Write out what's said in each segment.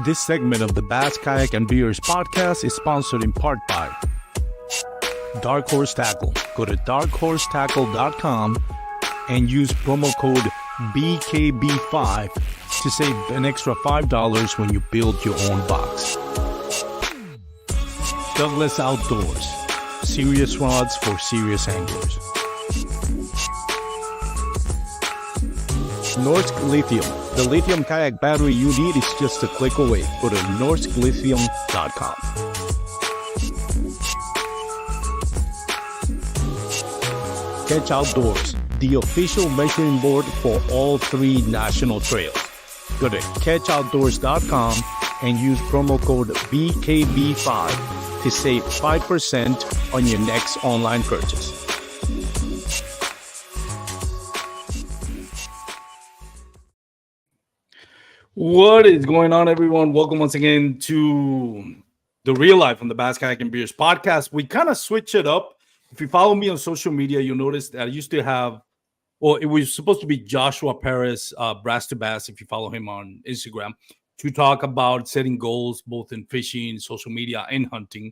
This segment of the Bass, Kayak, and Beers podcast is sponsored in part by Dark Horse Tackle. Go to darkhorsetackle.com and use promo code BKB5 to save an extra $5 when you build your own box. Douglas Outdoors. Serious rods for serious anglers. Norsk Lithium. The lithium kayak battery you need is just a click away. Go to norsklithium.com. Catch Outdoors, the official measuring board for all 3 national trails. Go to catchoutdoors.com and use promo code BKB5 to save 5% on your next online purchase. What is going on, everyone? Welcome once again to the Real Life on the Bass, Kayak, and Beers podcast. We kind of switch it up. If you follow me on social media, you'll notice that I used to have, it was supposed to be Joshua Perez, Brass to Bass, if you follow him on Instagram, to talk about setting goals both in fishing, social media, and hunting.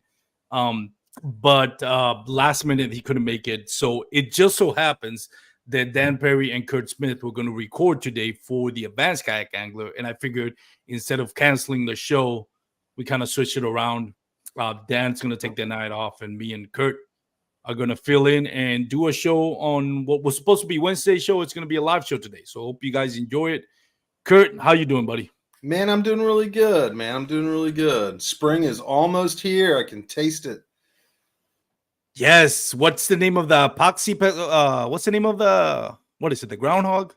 But last minute, he couldn't make it. So it just so happens that Dan Perry and Kurt Smith were going to record today for the Advanced Kayak Angler. And I figured instead of canceling the show, we kind of switch it around. Dan's going to take the night off, and me and Kurt are going to fill in and do a show on what was supposed to be Wednesday's show. It's going to be a live show today. So hope you guys enjoy it. Kurt, how you doing, buddy? Man, I'm doing really good, man. I'm doing really good. Spring is almost here. I can taste it. Yes. What's the name of the epoxy? What's the name of the groundhog?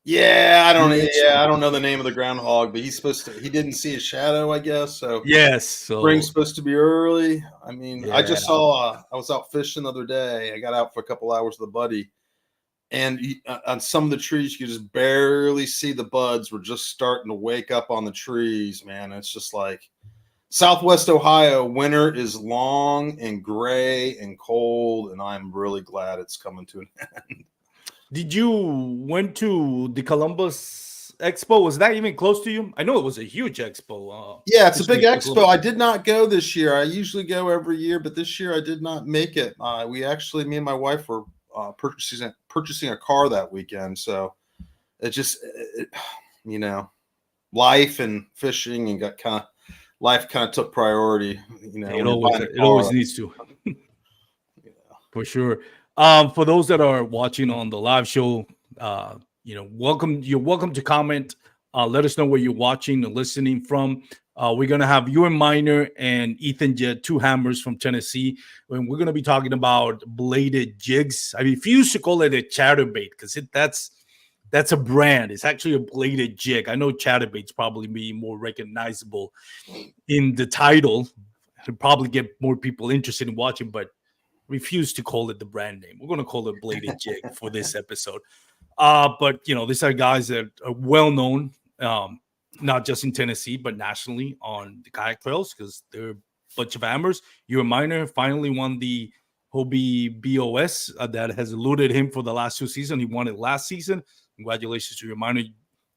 Yeah, I don't know the name of the groundhog, but he didn't see a shadow, I guess. So yes. Spring's supposed to be early. I mean, yeah. I just saw, I was out fishing the other day. I got out for a couple hours with a buddy, and on some of the trees, you could just barely see the buds were just starting to wake up on the trees, man. It's just like, Southwest Ohio, winter is long and gray and cold, and I'm really glad it's coming to an end. Did you went to the Columbus Expo? Was that even close to you? I know it was a huge expo. Yeah, it's a big expo. I did not go this year. I usually go every year, but this year I did not make it. Me and my wife were purchasing a car that weekend, so life and fishing and life kind of took priority, It always needs to. Yeah. For sure. For those that are watching on the live show, welcome. You're welcome to comment. Let us know where you're watching and listening from. We're gonna have Ewing Minor and Ethan Jett, 2 hammers from Tennessee, and we're gonna be talking about bladed jigs. I refuse to call it a chatterbait because that's a brand. It's actually a bladed jig. I know chatterbait's probably be more recognizable in the title. It'll probably get more people interested in watching, but refuse to call it the brand name. We're going to call it bladed jig for this episode. But, these are guys that are well-known, not just in Tennessee, but nationally on the kayak trails because they're a bunch of hammers. Ewing Minor finally won the Hobie BOS that has eluded him for the last 2 seasons. He won it last season. Congratulations to Ewing Minor.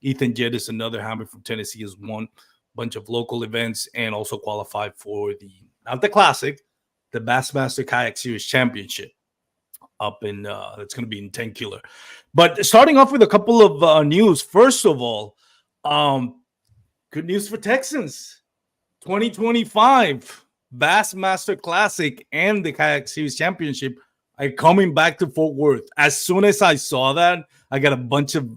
Ethan Jett is another hammer from Tennessee, has won a bunch of local events and also qualified for not the Classic, the Bassmaster Kayak Series Championship up in, it's going to be in 10 Killer. But starting off with a couple of news. First of all, good news for Texans. 2025 Bassmaster Classic and the Kayak Series Championship are coming back to Fort Worth. As soon as I saw that, I got a bunch of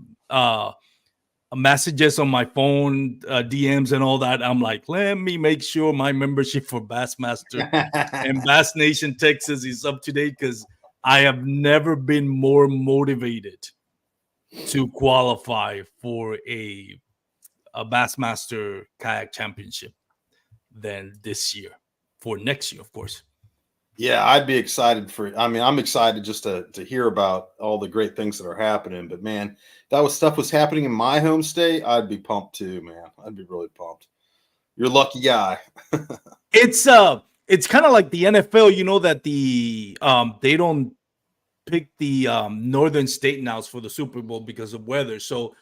messages on my phone, DMs and all that. I'm like, let me make sure my membership for Bassmaster and Bass Nation Texas is up to date because I have never been more motivated to qualify for a Bassmaster Kayak Championship than this year. For next year, of course. Yeah, I'd be excited I'm excited just to hear about all the great things that are happening. But man, stuff was happening in my home state, I'd be pumped too, man. I'd be really pumped. You're a lucky guy. It's kind of like the NFL, that they don't pick the northern state now for the Super Bowl because of weather. So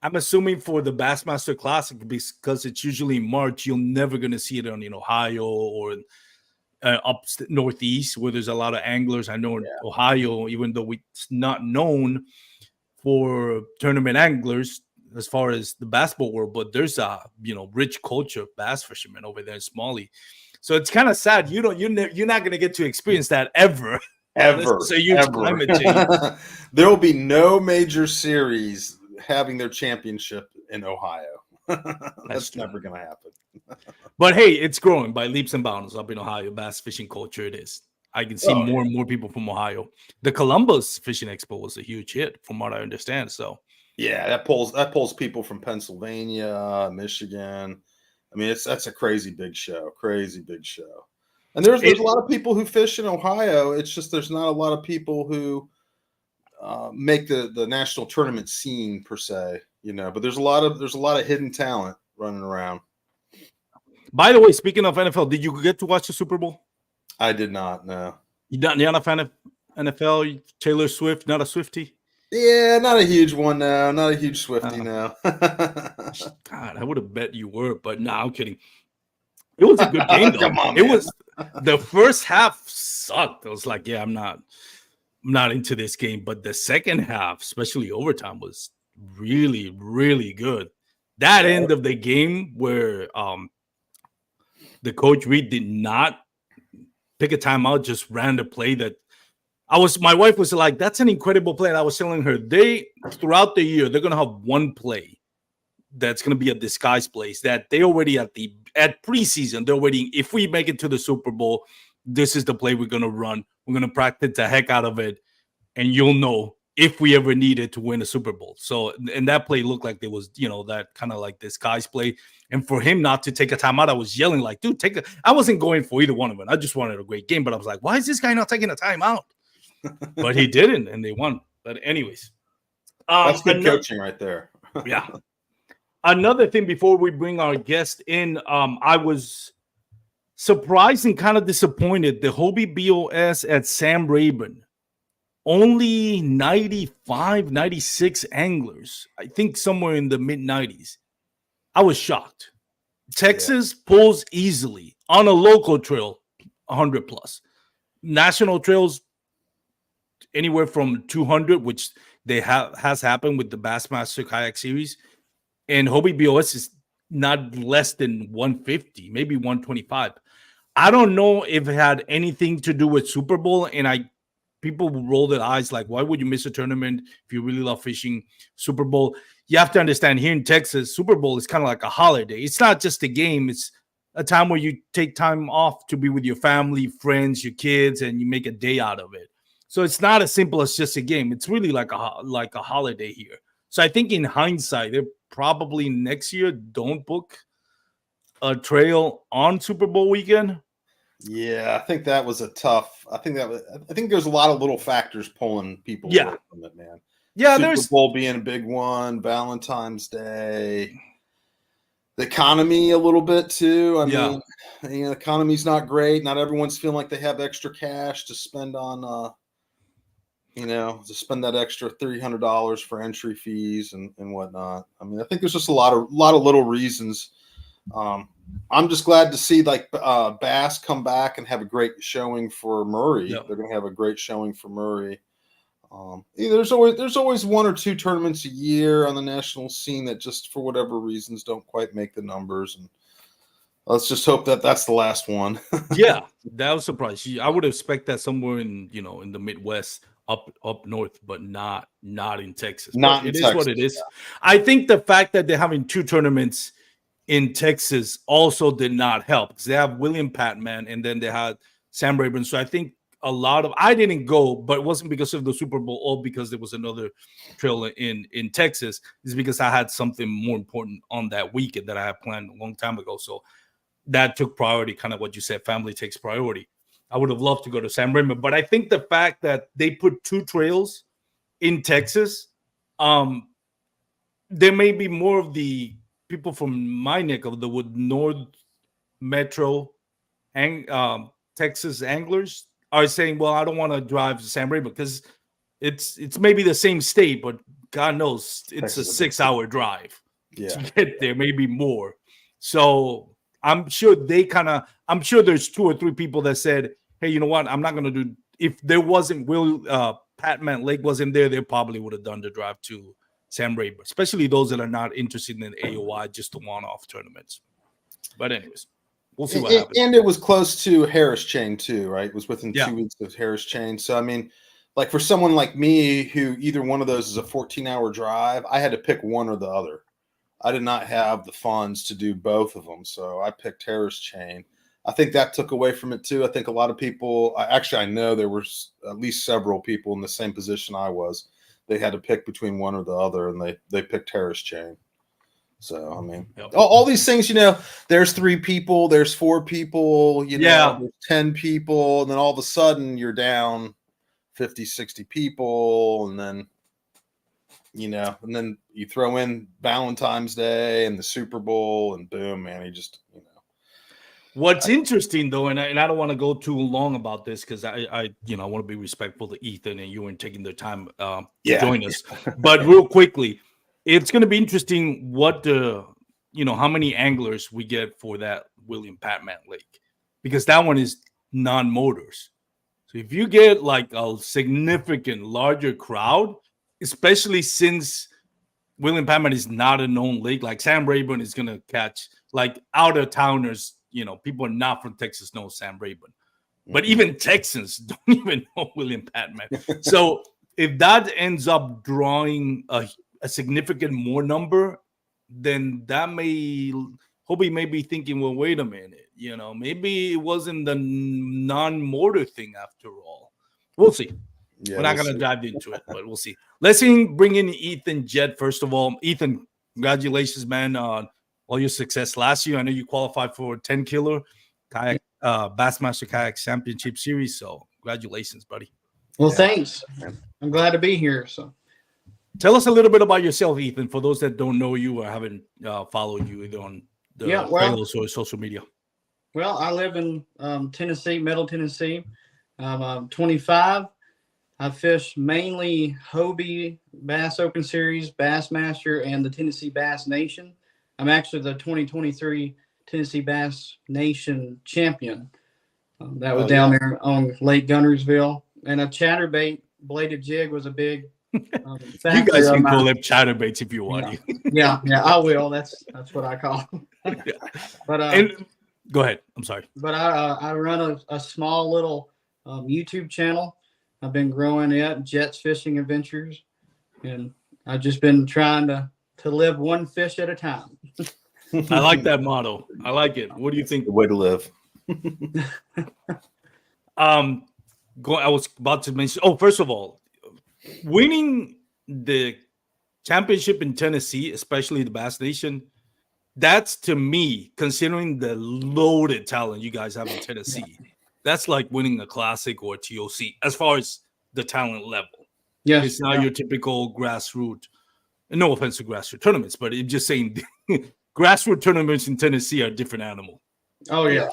I'm assuming for the Bassmaster Classic, because it's usually in March, you're never going to see it on in Ohio or up northeast where there's a lot of anglers. I know in Ohio, even though it's not known for tournament anglers as far as the basketball world, but there's a rich culture of bass fishermen over there in Smalley. So it's kind of sad you're not going to get to experience that ever. Ever. It's a huge climate change. There will be no major series having their championship in Ohio. That's never going to happen. But hey, it's growing by leaps and bounds up in Ohio. Bass fishing culture, it is. I can see more and more people from Ohio. The Columbus Fishing Expo was a huge hit, from what I understand. So yeah, that pulls people from Pennsylvania, Michigan. I mean, that's a crazy big show. And there's a lot of people who fish in Ohio. It's just there's not a lot of people who make the national tournament scene per se, But there's a lot of hidden talent running around. By the way, speaking of NFL, did you get to watch the Super Bowl? I did not. No. You're not a fan of NFL? Taylor Swift, not a Swiftie? Yeah, not a huge one now. Not a huge Swiftie now. God, I would have bet you were, but no, I'm kidding. It was a good game, though. Come on, it was the first half sucked. I was like, yeah, I'm not into this game. But the second half, especially overtime, was really, really good. That end of the game where the coach Reed did not pick a timeout, just ran the play that my wife was like, that's an incredible play. And I was telling her throughout the year, they're going to have one play that's going to be a disguise plays that they already at preseason, they're waiting. If we make it to the Super Bowl, this is the play we're going to run. We're going to practice the heck out of it. And you'll know if we ever needed to win a Super Bowl. So, and that play looked like there was, that kind of like disguise play. And for him not to take a timeout, I was yelling like, dude, I wasn't going for either one of them. I just wanted a great game, but I was like, why is this guy not taking a timeout? But he didn't, and they won. But anyways. That's good coaching right there. Yeah. Another thing before we bring our guest in, I was surprised and kind of disappointed. The Hobie BOS at Sam Rayburn, only 95, 96 anglers. I think somewhere in the mid-90s. I was shocked. Texas pulls easily on a local trail, 100 plus. National trails, anywhere from 200, which has happened with the Bassmaster Kayak Series. And Hobie BOS is not less than 150, maybe 125. I don't know if it had anything to do with Super Bowl. And people roll their eyes like, why would you miss a tournament if you really love fishing? Super Bowl. You have to understand, here in Texas, Super Bowl is kind of like a holiday. It's not just a game. It's a time where you take time off to be with your family, friends, your kids, and you make a day out of it. So it's not as simple as just a game. It's really like a holiday here. So I think in hindsight, they're probably next year don't book a trail on Super Bowl weekend. Yeah, I think that was I think there's a lot of little factors pulling people away from it, man. Yeah, Super Bowl being a big one, Valentine's Day, the economy a little bit too. I mean, the economy's not great. Not everyone's feeling like they have extra cash to spend on to spend that extra $300 for entry fees and whatnot. I mean, I think there's just a lot of little reasons. I'm just glad to see Bass come back and have a great showing for Murray. Yep. They're going to have a great showing for Murray. There's always one or two tournaments a year on the national scene that just for whatever reasons don't quite make the numbers, and let's just hope that that's the last one. Yeah, that was surprising. I would expect that somewhere in the Midwest. Up north, but not in Texas. Not it in is Texas, what it is. I think the fact that they're having two tournaments in Texas also did not help because they have William Patman and then they had Sam Rayburn. So I think I didn't go, but it wasn't because of the Super Bowl or because there was another trail in Texas. It's because I had something more important on that weekend that I had planned a long time ago. So that took priority, kind of what you said, family takes priority. I would have loved to go to Sam Rayburn, but I think the fact that they put two trails in Texas, there may be more of the people from my neck of the wood, North Metro, Texas anglers are saying, "Well, I don't want to drive to Sam Rayburn because it's maybe the same state, but God knows it's a 6-hour drive to get there, maybe more. So I'm sure I'm sure there's 2 or 3 people that said, hey, you know what? I'm not going to do, if there wasn't Patman Lake wasn't there, they probably would have done the drive to Sam Rayburn, especially those that are not interested in AOY, just the one-off tournaments. But anyways, we'll see what happens. And it was close to Harris Chain too, right? It was within 2 weeks of Harris Chain. So, I mean, like for someone like me who either one of those is a 14-hour drive, I had to pick one or the other. I did not have the funds to do both of them. So I picked Harris Chain. I think that took away from it too. I think a lot of people, I know there were at least several people in the same position I was. They had to pick between one or the other, and they picked Harris Chain. So, I mean, all these things, there's 3 people, there's 4 people, there's 10 people, and then all of a sudden you're down 50, 60 people, and then, and then you throw in Valentine's Day and the Super Bowl, and boom, man, you just, What's interesting though, and I don't want to go too long about this because I want to be respectful to Ethan and you and taking the time to join us. But real quickly, it's going to be interesting what how many anglers we get for that William Patman Lake, because that one is non-motors. So if you get like a significant larger crowd, especially since William Patman is not a known lake, like Sam Rayburn is going to catch like out of towners. People are not from Texas know Sam Rayburn, but even Texans don't even know William Patman. So if that ends up drawing a significant more number, then that Hobie may be thinking, well, wait a minute, maybe it wasn't the non-motor thing after all. We'll see. Yeah, we're not going to dive into it, but we'll see. Let's bring in Ethan Jett first of all. Ethan, congratulations, man, on all your success last year. I know you qualified for 10 Killer Kayak Bassmaster Kayak Championship Series. So congratulations, buddy. Well, thanks. I'm glad to be here. So tell us a little bit about yourself, Ethan, for those that don't know you or haven't followed you either on the trails or social media. Well, I live in Tennessee, Middle Tennessee. I'm 25. I fish mainly Hobie Bass Open Series, Bassmaster, and the Tennessee Bass Nation. I'm actually the 2023 Tennessee Bass Nation champion. That was down there on Lake Gunnersville. And a chatterbait bladed jig was a big factor. You guys can call them chatterbaits if you want. Yeah, I will. That's what I call them. But go ahead. I'm sorry. But I run a small little YouTube channel. I've been growing it, Jett's Fishing Adventures, and I've just been trying to live one fish at a time. I like that motto. I like it. What do you think? The way to live. I was about to mention. Oh, first of all, winning the championship in Tennessee, especially the Bass Nation, that's to me, considering the loaded talent you guys have in Tennessee, that's like winning a classic or a TOC as far as the talent level. Yeah, it's not your typical grassroots. No offense to grassroots tournaments, but I'm just saying grassroots tournaments in Tennessee are a different animal. Oh yeah.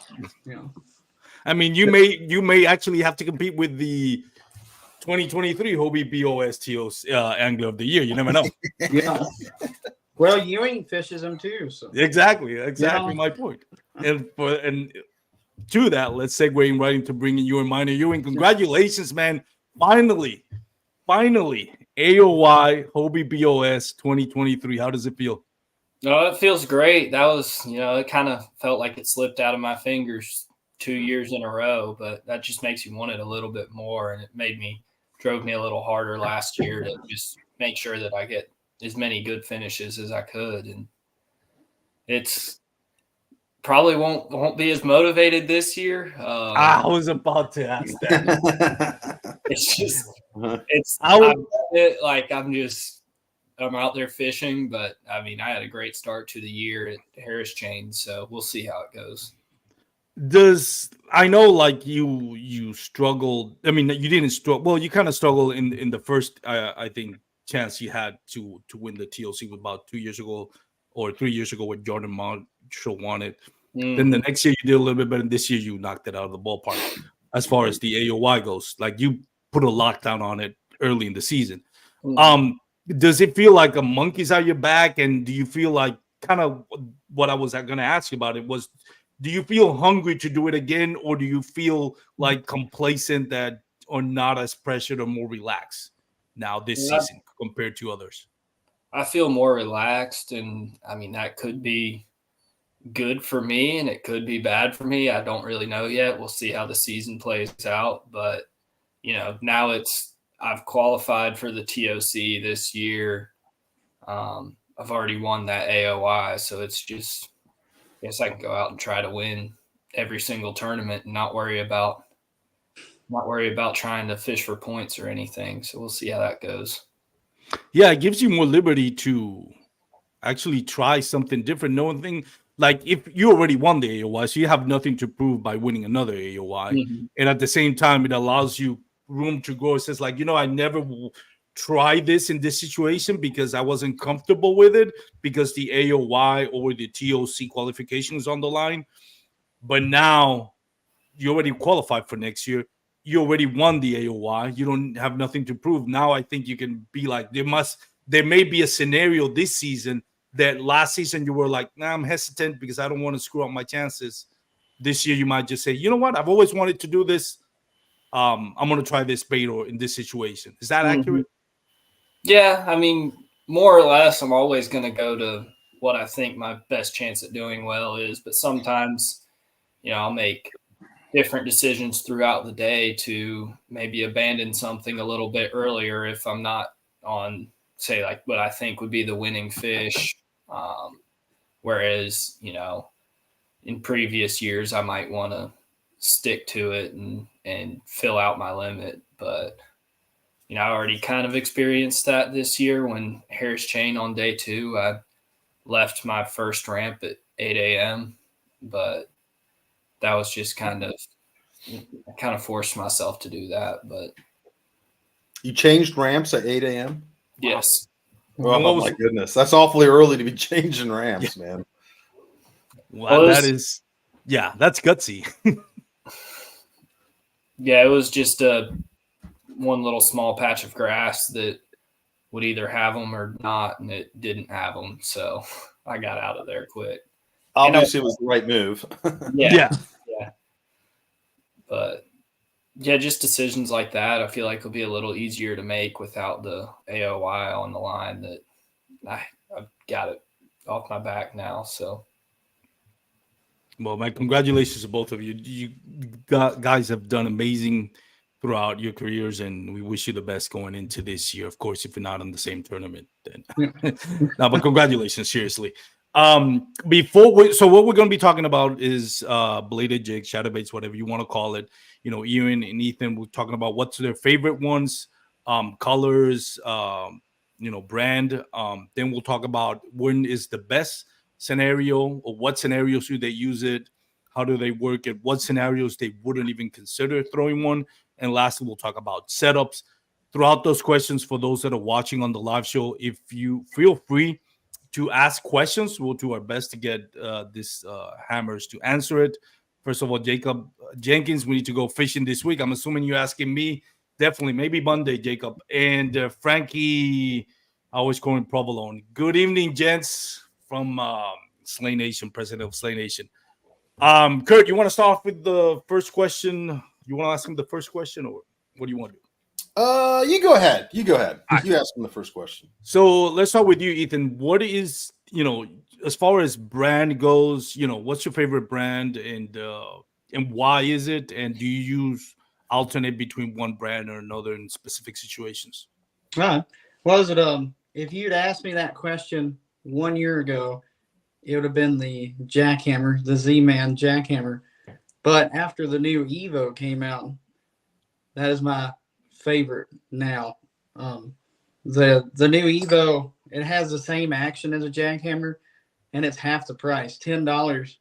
I mean, you may actually have to compete with the 2023 Hobie BOS TOC Angler of the Year. You never know. Yeah. Well, Ewing fishes them too. So exactly my point. And to that, let's segue right into bringing Ewing Minor. Ewing, congratulations, man! Finally, AOY Hobie BOS 2023. How does it feel? No, it feels great. That was, it kind of felt like it slipped out of my fingers 2 years in a row, but that just makes you want it a little bit more. And it drove me a little harder last year to just make sure that I get as many good finishes as I could. And it's probably won't be as motivated this year. I was about to ask that. It's just, I'm out there fishing, but I mean, I had a great start to the year at Harris Chain, so we'll see how it goes. I know like you struggled. I mean, you didn't struggle. Well, you kind of struggled in the first, I think, chance you had to win the TOC about 2 years ago or 3 years ago when Jordan Marshall won it. Then the next year you did a little bit better. This year you knocked it out of the ballpark. As far as the AOY goes, like you put a lockdown on it early in the season. does it feel like a monkey's at your back? And do you feel like kind of what I was going to ask you about it was, do you feel hungry to do it again, or do you feel like complacent that or not as pressured or more relaxed now this season compared to others? I feel more relaxed, and I mean that could be good for me and it could be bad for me. I don't really know yet. We'll see how the season plays out, but now I've qualified for the TOC this year. I've already won that AOI, so it's just, I guess I can go out and try to win every single tournament and not worry about trying to fish for points or anything. So we'll see how that goes. Yeah, it gives you more liberty to actually try something different. Knowing like if you already won the AOI, so you have nothing to prove by winning another AOI, and at the same time, it allows you room to grow. It says like, I never will try this in this situation because I wasn't comfortable with it because the AOI or the TOC qualification is on the line. But now you already qualified for next year. You already won the AOI. You don't have nothing to prove. Now I think you can be like, there may be a scenario this season that last season you were like, nah, I'm hesitant because I don't want to screw up my chances. This year you might just say, you know what? I've always wanted to do this. I'm going to try this bait or in this situation. Is that accurate? Yeah. I mean, more or less, I'm always going to go to what I think my best chance at doing well is. But sometimes, I'll make different decisions throughout the day to maybe abandon something a little bit earlier if I'm not on, say, like what I think would be the winning fish. Whereas, in previous years, I might want to stick to it and fill out my limit. But, I already kind of experienced that this year when Harris Chain on day 2, I left my first ramp at 8 a.m. But that was just I kind of forced myself to do that. But you changed ramps at 8 a.m.? Yes. Oh my goodness. That's awfully early to be changing ramps, man. Well, that's gutsy. Yeah, it was just one little small patch of grass that would either have them or not, and it didn't have them. So I got out of there quick. Obviously, it was the right move. Yeah. But yeah, just decisions like that, I feel like will be a little easier to make without the AOI on the line. That I've got it off my back now. So, well, my congratulations to both of you. You guys have done amazing throughout your careers, and we wish you the best going into this year. Of course, if you're not in the same tournament, then no, but congratulations, seriously. So what we're going to be talking about is bladed jigs, shadow baits, whatever you want to call it. Ewing and Ethan, we're talking about what's their favorite ones, colors, brand. Then we'll talk about when is the best scenario, or what scenarios do they use it, how do they work it, what scenarios they wouldn't even consider throwing one, and lastly we'll talk about setups. Throughout those questions, for those that are watching on the live show, if you feel free to ask questions, we'll do our best to get this Hammers to answer it. First of all, Jacob Jenkins, we need to go fishing this week. I'm assuming you're asking me. Definitely, maybe Monday, Jacob. And Frankie, I always call him Provolone. Good evening, gents, from Slay Nation, president of Slay Nation. Kurt, you want to start off with the first question? You want to ask him the first question, or what do you want to do? You go ahead. You ask him the first question. So let's start with you, Ethan. What is, as far as brand goes, what's your favorite brand, and why is it? And do you alternate between one brand or another in specific situations? Right. Was it if you'd asked me that question 1 year ago, it would have been the Jackhammer, the Z-Man Jackhammer. But after the new Evo came out, that is my favorite now. The new Evo, it has the same action as a Jackhammer, and it's half the price, $10.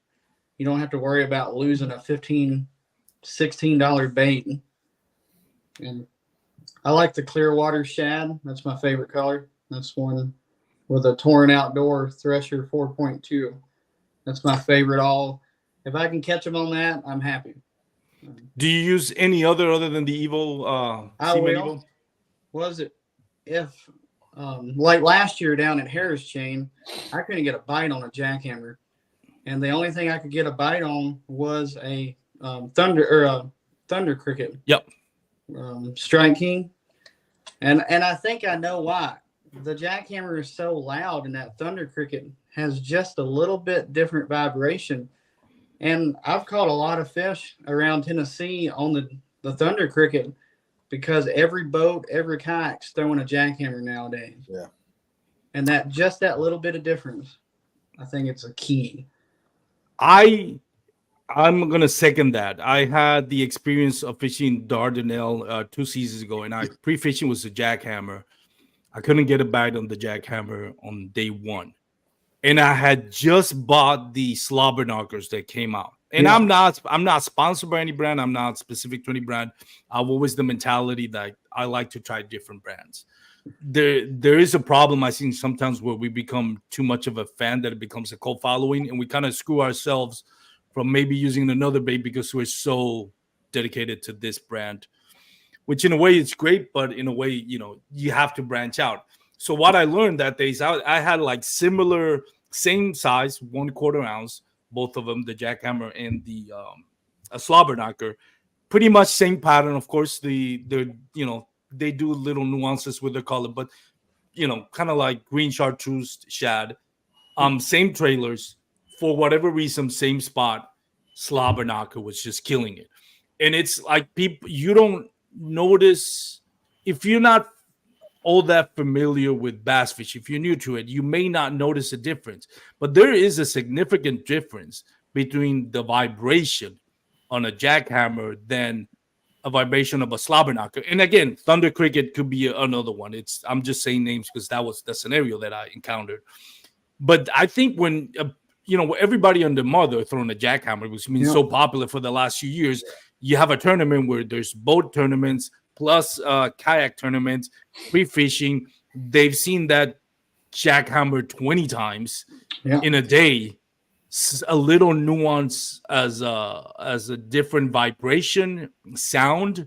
You don't have to worry about losing a $15, $16 bait. And I like the Clearwater Shad. That's my favorite color. That's one with a Torn Outdoor Thresher 4.2. That's my favorite. If I can catch them on that, I'm happy. Do you use any other than the Evo? I will. Was it if like last year down at Harris Chain, I couldn't get a bite on a jackhammer, and the only thing I could get a bite on was a thunder cricket. Yep. Strike King, and I think I know why. The jackhammer is so loud, and that thunder cricket has just a little bit different vibration. And I've caught a lot of fish around Tennessee on the thunder cricket because every boat, every kayak's throwing a jackhammer nowadays. Yeah. And that little bit of difference, I think it's a key. I'm gonna second that. I had the experience of fishing Dardanelle 2 seasons ago, and I pre-fishing was a jackhammer. I couldn't get a bite on the jackhammer on day one, and I had just bought the slobber knockers that came out. And Yeah. I'm not sponsored by any brand. I'm not specific to any brand. I've always the mentality that I like to try different brands. There is a problem I think sometimes where we become too much of a fan that it becomes a cult following, and we kind of screw ourselves from maybe using another bait because we're so dedicated to this brand, which in a way it's great, but in a way, you have to branch out. So what I learned that day is I had like similar, same size, 1/4 ounce, both of them, the jackhammer and the a slobber knocker, pretty much same pattern. Of course, they do little nuances with the color, but kind of like green chartreuse shad, same trailers. For whatever reason, same spot, slobber knocker was just killing it. And it's like people, you don't notice if you're not all that familiar with bass fish. If you're new to it, you may not notice a difference, but there is a significant difference between the vibration on a jackhammer than a vibration of a slobber knocker. And again, thunder cricket could be another one. I'm just saying names because that was the scenario that I encountered. But I think when everybody and their mother throwing a jackhammer, which means so popular for the last few years, you have a tournament where there's boat tournaments plus kayak tournaments, free fishing. They've seen that jackhammer 20 times in a day. A little nuance as a different vibration, sound,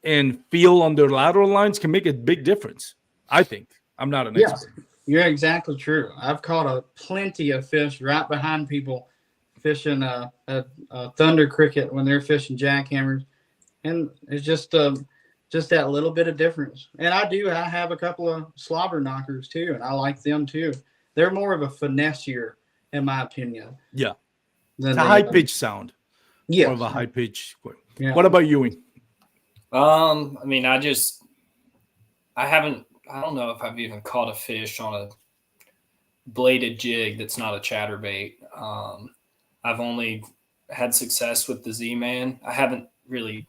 and feel on their lateral lines can make a big difference. I think. I'm not an expert. You're exactly true. I've caught plenty of fish right behind people fishing a thunder cricket when they're fishing jackhammers, and it's just that little bit of difference. And I have a couple of slobber knockers too, and I like them too. They're more of a finessier, in my opinion. Yeah, it's a high pitch sound. Yeah, more of a high pitch. Yeah. What about Ewing? I mean, I don't know if I've even caught a fish on a bladed jig that's not a chatterbait. I've only had success with the Z-Man. I haven't really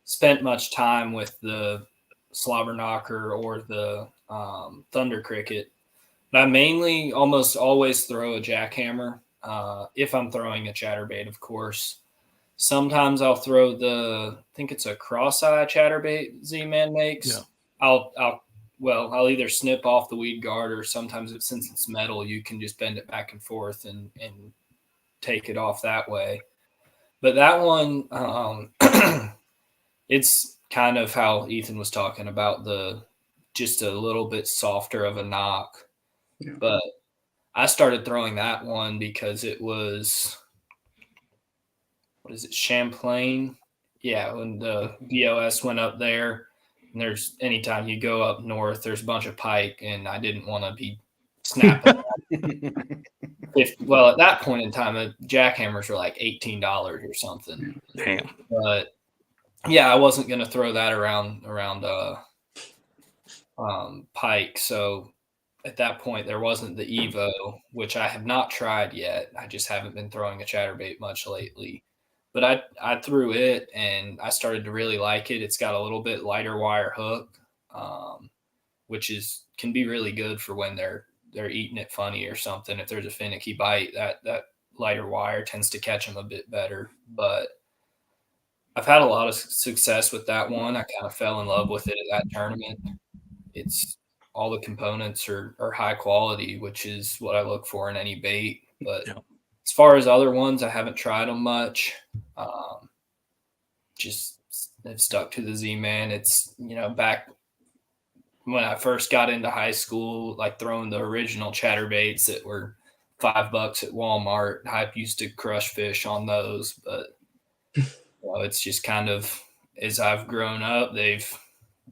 spent much time with the slobber knocker or the thunder cricket. But I mainly almost always throw a jackhammer if I'm throwing a chatterbait, of course. Sometimes I'll throw I think it's a cross-eye chatterbait Z-Man makes. Yeah. I'll either snip off the weed guard, or sometimes since it's metal, you can just bend it back and forth and take it off that way. But that one, it's kind of how Ethan was talking about, just a little bit softer of a knock. Yeah. But I started throwing that one because it was, Champlain? Yeah, when the BOS went up there. And anytime you go up north, there's a bunch of pike, and I didn't want to be snapping. At that point in time, jackhammers were like $18 or something. Damn. But yeah, I wasn't going to throw that around pike. So at that point, there wasn't the Evo, which I have not tried yet. I just haven't been throwing a chatterbait much lately. But I threw it, and I started to really like it. It's got a little bit lighter wire hook, which can be really good for when they're eating it funny or something. If there's a finicky bite, that lighter wire tends to catch them a bit better. But I've had a lot of success with that one. I kind of fell in love with it at that tournament. It's all the components are high quality, which is what I look for in any bait. But as far as other ones, I haven't tried them much. Just have stuck to the Z-Man. It's, back when I first got into high school, like throwing the original chatterbaits that were $5 at Walmart. Hype used to crush fish on those, but it's just kind of, as I've grown up, they've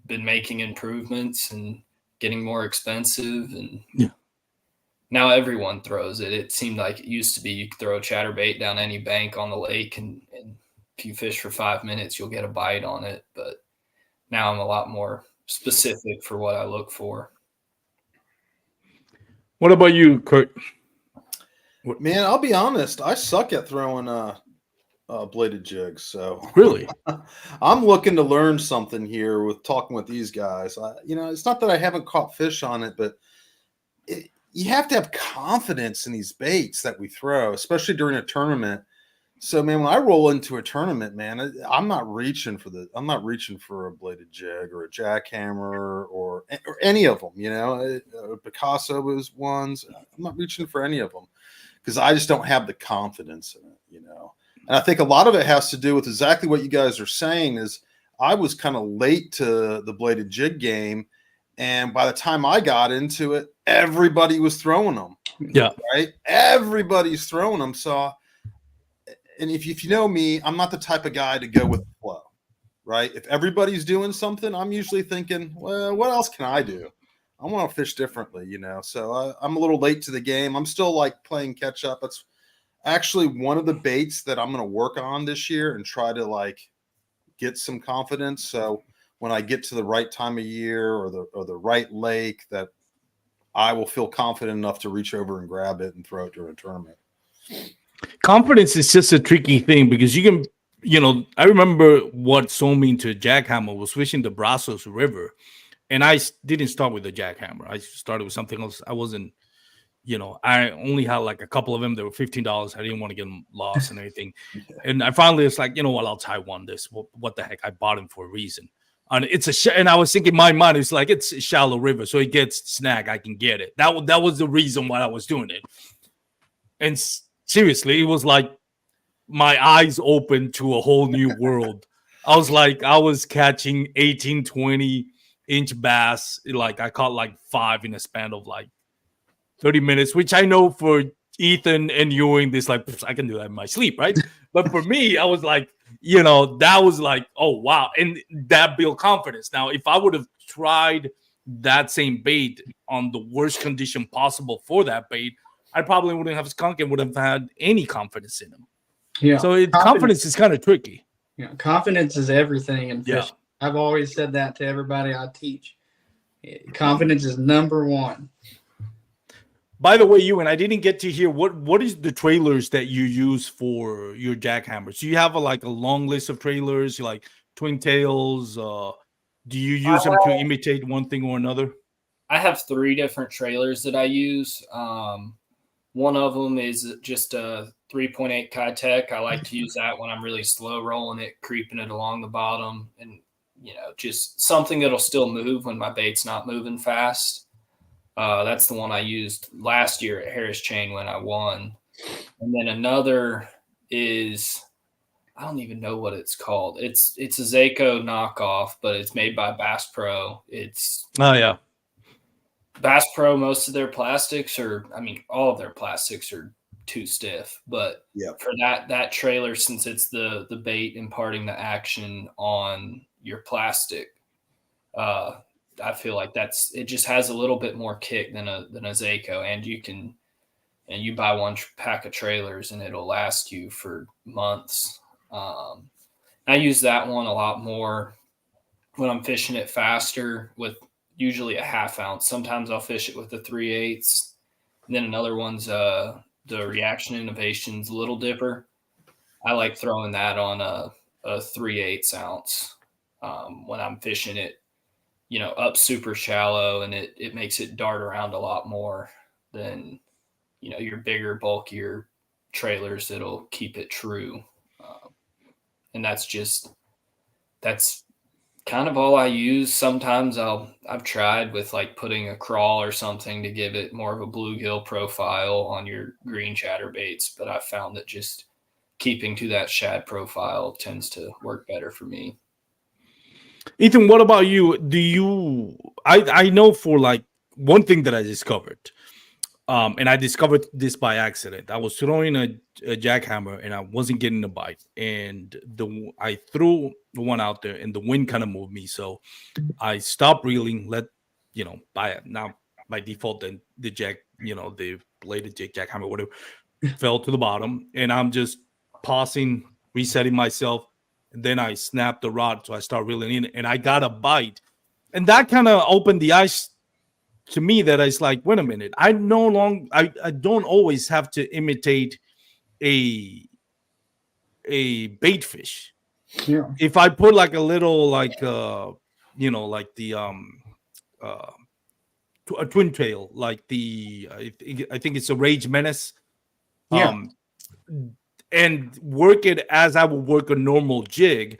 been making improvements and getting more expensive, and now everyone throws it. It seemed like it used to be you could throw a chatterbait down any bank on the lake, and if you fish for 5 minutes, you'll get a bite on it. But now I'm a lot more specific for what I look for. What about you, Kurt? Man, I'll be honest. I suck at throwing bladed jigs. So Really, I'm looking to learn something here with talking with these guys. It's not that I haven't caught fish on it, but you have to have confidence in these baits that we throw, especially during a tournament. So, man, when I roll into a tournament, man, I'm not reaching for a bladed jig or a jackhammer or any of them. Picasso was ones. I'm not reaching for any of them because I just don't have the confidence in it. And I think a lot of it has to do with exactly what you guys are saying. Is I was kind of late to the bladed jig game, and by the time I got into it, everybody was throwing them. Yeah, right. Everybody's throwing them. So. And if you know me, I'm not the type of guy to go with the flow, right? If everybody's doing something, I'm usually thinking, well, what else can I do? I want to fish differently, So I'm a little late to the game. I'm still like playing catch up. It's actually one of the baits that I'm going to work on this year and try to like get some confidence. So when I get to the right time of year or the right lake, that I will feel confident enough to reach over and grab it and throw it during a tournament. confidence is just a tricky thing because you can, I remember what sold me into a jackhammer was fishing the Brazos River, and I didn't start with a jackhammer. I started with something else. I wasn't, I only had like a couple of them. They were $15. I didn't want to get them lost and everything. And I finally was like, I'll try one. What the heck? I bought them for a reason. And and I was thinking in my mind, it's like it's a shallow river, so it gets snagged. I can get it. That was the reason why I was doing it. And seriously, it was like my eyes opened to a whole new world. I was catching 18, 20-inch bass. Like I caught like 5 in a span of like 30 minutes, which I know for Ethan and Ewing, this like, I can do that in my sleep, right? But for me, I was like, that was like, oh, wow. And that built confidence. Now, if I would have tried that same bait on the worst condition possible for that bait, I probably wouldn't have skunk and would have had any confidence in him. Yeah. So confidence is kind of tricky. Yeah. Confidence is everything in fishing. Yeah. I've always said that to everybody I teach. Confidence is number one. By the way, Ewan, I didn't get to hear what is the trailers that you use for your jackhammers? Do you have a long list of trailers, like twin tails? Do you use them to imitate one thing or another? I have 3 different trailers that I use. One of them is just a 3.8 Kayak. I like to use that when I'm really slow rolling it, creeping it along the bottom, and just something that'll still move when my bait's not moving fast. That's the one I used last year at Harris Chain when I won. And then another is, I don't even know what it's called. It's a Zako knockoff, but it's made by Bass Pro. Bass Pro, most of their plastics all of their plastics are too stiff. But for that trailer, since it's the bait imparting the action on your plastic, I feel like it just has a little bit more kick than a Zako, and you buy one pack of trailers and it'll last you for months. I use that one a lot more when I'm fishing it faster with usually a 1/2 ounce. Sometimes I'll fish it with a 3/8. And then another one's the Reaction Innovations Little Dipper. I like throwing that on a 3/8 ounce when I'm fishing it, up super shallow, and it makes it dart around a lot more than, your bigger, bulkier trailers that'll keep it true. And that's kind of all I use. Sometimes I've tried with like putting a crawl or something to give it more of a bluegill profile on your green chatterbaits, but I've found that just keeping to that shad profile tends to work better for me. Ethan, what about you? I know for like one thing that I discovered, and I discovered this by accident. I was throwing a jackhammer and I wasn't getting a bite, and I threw the one out there, and the wind kind of moved me, so I stopped reeling. By default, then the the bladed jackhammer, whatever, fell to the bottom, and I'm just pausing, resetting myself, and then I snapped the rod, so I start reeling in, and I got a bite, and that kind of opened the eyes to me that it's like, wait a minute, I don't always have to imitate a bait fish. Yeah. If I put like a little like like the a twin tail, like I think it's a Rage Menace, Yeah. and work it as I would work a normal jig,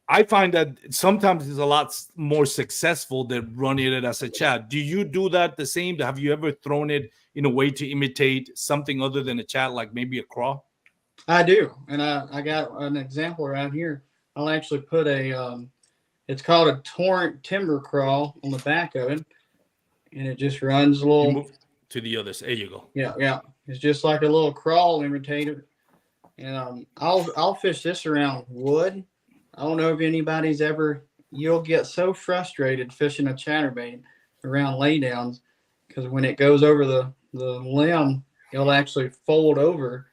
I find that sometimes it's a lot more successful than running it as a chat. Do you do that the same? Have you ever thrown it in a way to imitate something other than a chat, like maybe a craw? I do, and I got an example right here. I'll actually put it's called a torrent timber crawl on the back of it, and it just runs a little. You move to the other side. There you go. Yeah. It's just like a little crawl imitator, and I'll fish this around wood. I don't know if anybody's you'll get so frustrated fishing a chatterbait around laydowns because when it goes over the limb, it'll actually fold over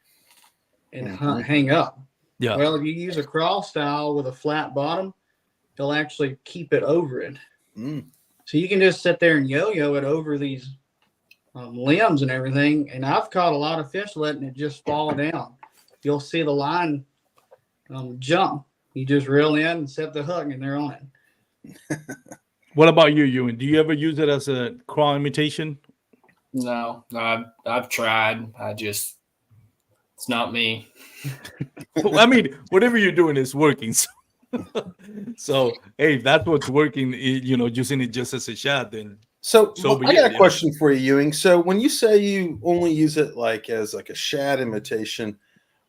and hang up. Yeah. Well, if you use a crawl style with a flat bottom, it'll actually keep it over it. So you can just sit there and yo-yo it over these limbs and everything. And I've caught a lot of fish letting it just fall down. You'll see the line jump. You just reel in and set the hook, and they're on it. What about you, Ewing? Do you ever use it as a crawl imitation? No, I've tried. It's not me. I mean, whatever you're doing is working. So hey, if that's what's working, using it just as a shot, then I got a question for you, Ewing. So when you say you only use it as a shad imitation,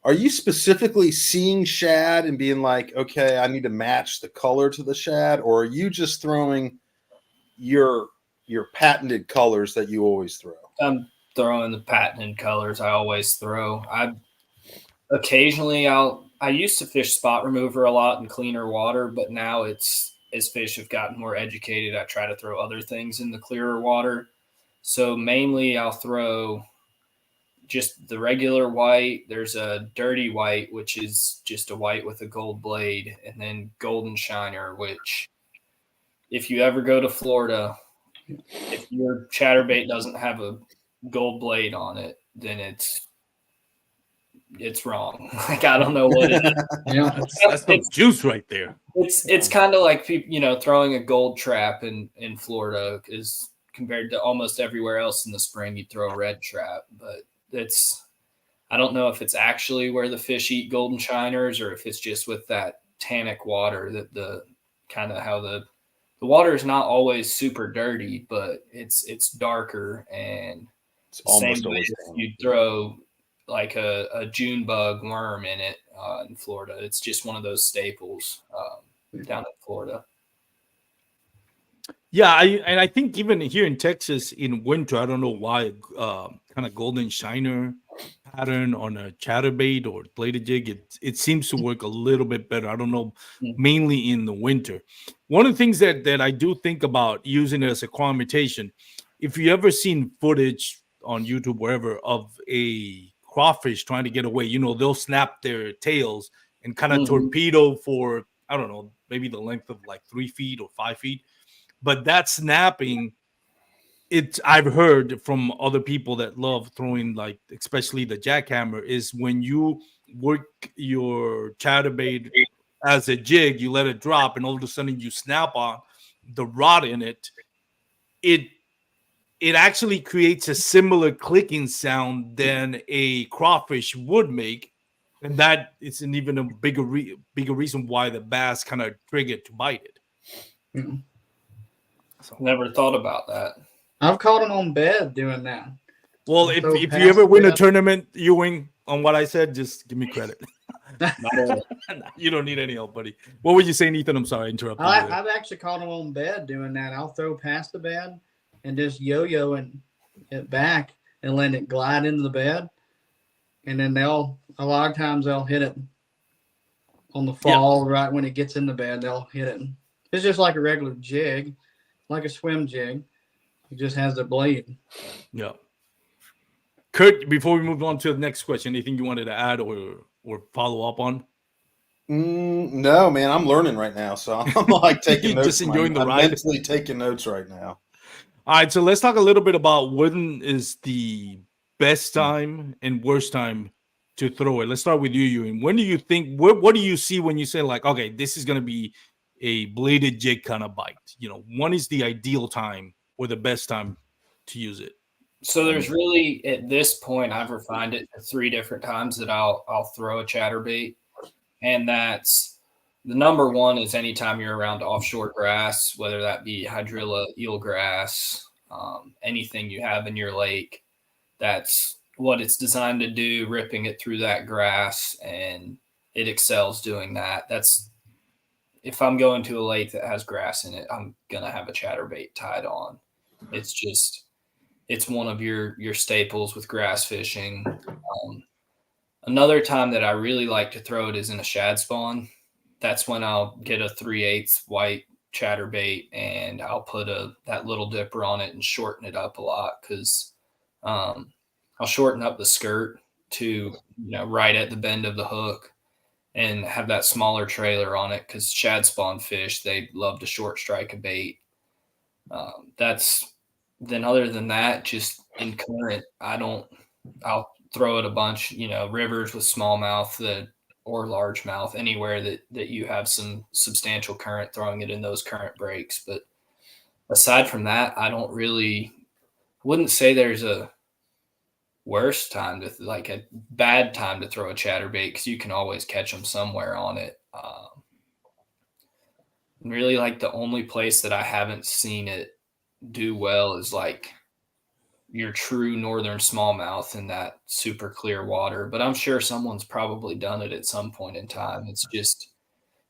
are you specifically seeing shad and being like, okay, I need to match the color to the shad, or are you just throwing your patented colors that you always throw? I'm throwing the patented colors I always throw. I used to fish spot remover a lot in cleaner water, but now as fish have gotten more educated, I try to throw other things in the clearer water. So mainly I'll throw just the regular white. There's a dirty white, which is just a white with a gold blade, and then golden shiner, which if you ever go to Florida, if your chatterbait doesn't have a gold blade on it, then it's wrong. Like, I don't know what it is. Yeah, that's the juice right there. It's kind of like people, throwing a gold trap in Florida is compared to almost everywhere else in the spring. You throw a red trap, but I don't know if it's actually where the fish eat golden shiners or if it's just with that tannic water that the kind of how the water is not always super dirty, but it's darker, and it's almost same way you throw like a June bug worm in it in Florida. It's just one of those staples down in Florida. Yeah, I think even here in Texas in winter, I don't know why, kind of golden shiner pattern on a chatterbait or bladed jig, it seems to work a little bit better. I don't know, mainly in the winter. One of the things that I do think about using it as a crawl imitation, if you ever seen footage on YouTube, wherever, of a crawfish trying to get away, they'll snap their tails and kind of torpedo for, I don't know, maybe the length of like 3 feet or 5 feet. But that snapping, I've heard from other people that love throwing, like especially the jackhammer, is when you work your chatterbait as a jig, you let it drop, and all of a sudden you snap on the rod in it. It actually creates a similar clicking sound than a crawfish would make, and that is an even a bigger reason why the bass kind of triggered to bite it. Mm-hmm. So. Never thought about that. I've caught it on bed doing that. Well, if you ever win a tournament, Ewing, on what I said, just give me credit. You don't need any help, buddy. What were you saying, Ethan? I'm sorry, I interrupted you. I've actually caught them on bed doing that. I'll throw past the bed and just yo-yoing it back and letting it glide into the bed. And then a lot of times they'll hit it on the fall, right when it gets in the bed, they'll hit it. It's just like a regular jig, like a swim jig. It just has the blade. Yeah. Kurt, before we move on to the next question, anything you wanted to add or follow up on? No, man, I'm learning right now, so I'm like taking notes. Just enjoying the I'm ride. mentally taking notes right now. All right, so let's talk a little bit about when is the best time and worst time to throw it. Let's start with you, Ewing. When do you think? What do you see when you say like, okay, this is going to be a bladed jig kind of bite? When is the ideal time or the best time to use it? So there's really, at this point, I've refined it to 3 different times that I'll throw a chatterbait. And that's the number one is anytime you're around offshore grass, whether that be hydrilla, eelgrass, anything you have in your lake. That's what it's designed to do, ripping it through that grass, and it excels doing that. That's if I'm going to a lake that has grass in it, I'm going to have a chatterbait tied on. It's one of your staples with grass fishing. Another time that I really like to throw it is in a shad spawn. That's when I'll get a 3/8 white chatterbait and I'll put that little dipper on it and shorten it up a lot because I'll shorten up the skirt to right at the bend of the hook and have that smaller trailer on it because shad spawn fish, they love to short strike a bait. Then other than that, just in current, I'll throw it a bunch, rivers with smallmouth or largemouth, anywhere that you have some substantial current, throwing it in those current breaks. But aside from that, wouldn't say there's a worst time like a bad time to throw a chatterbait because you can always catch them somewhere on it. Really, like the only place that I haven't seen it do well is like your true northern smallmouth in that super clear water, but I'm sure someone's probably done it at some point in time. It's just,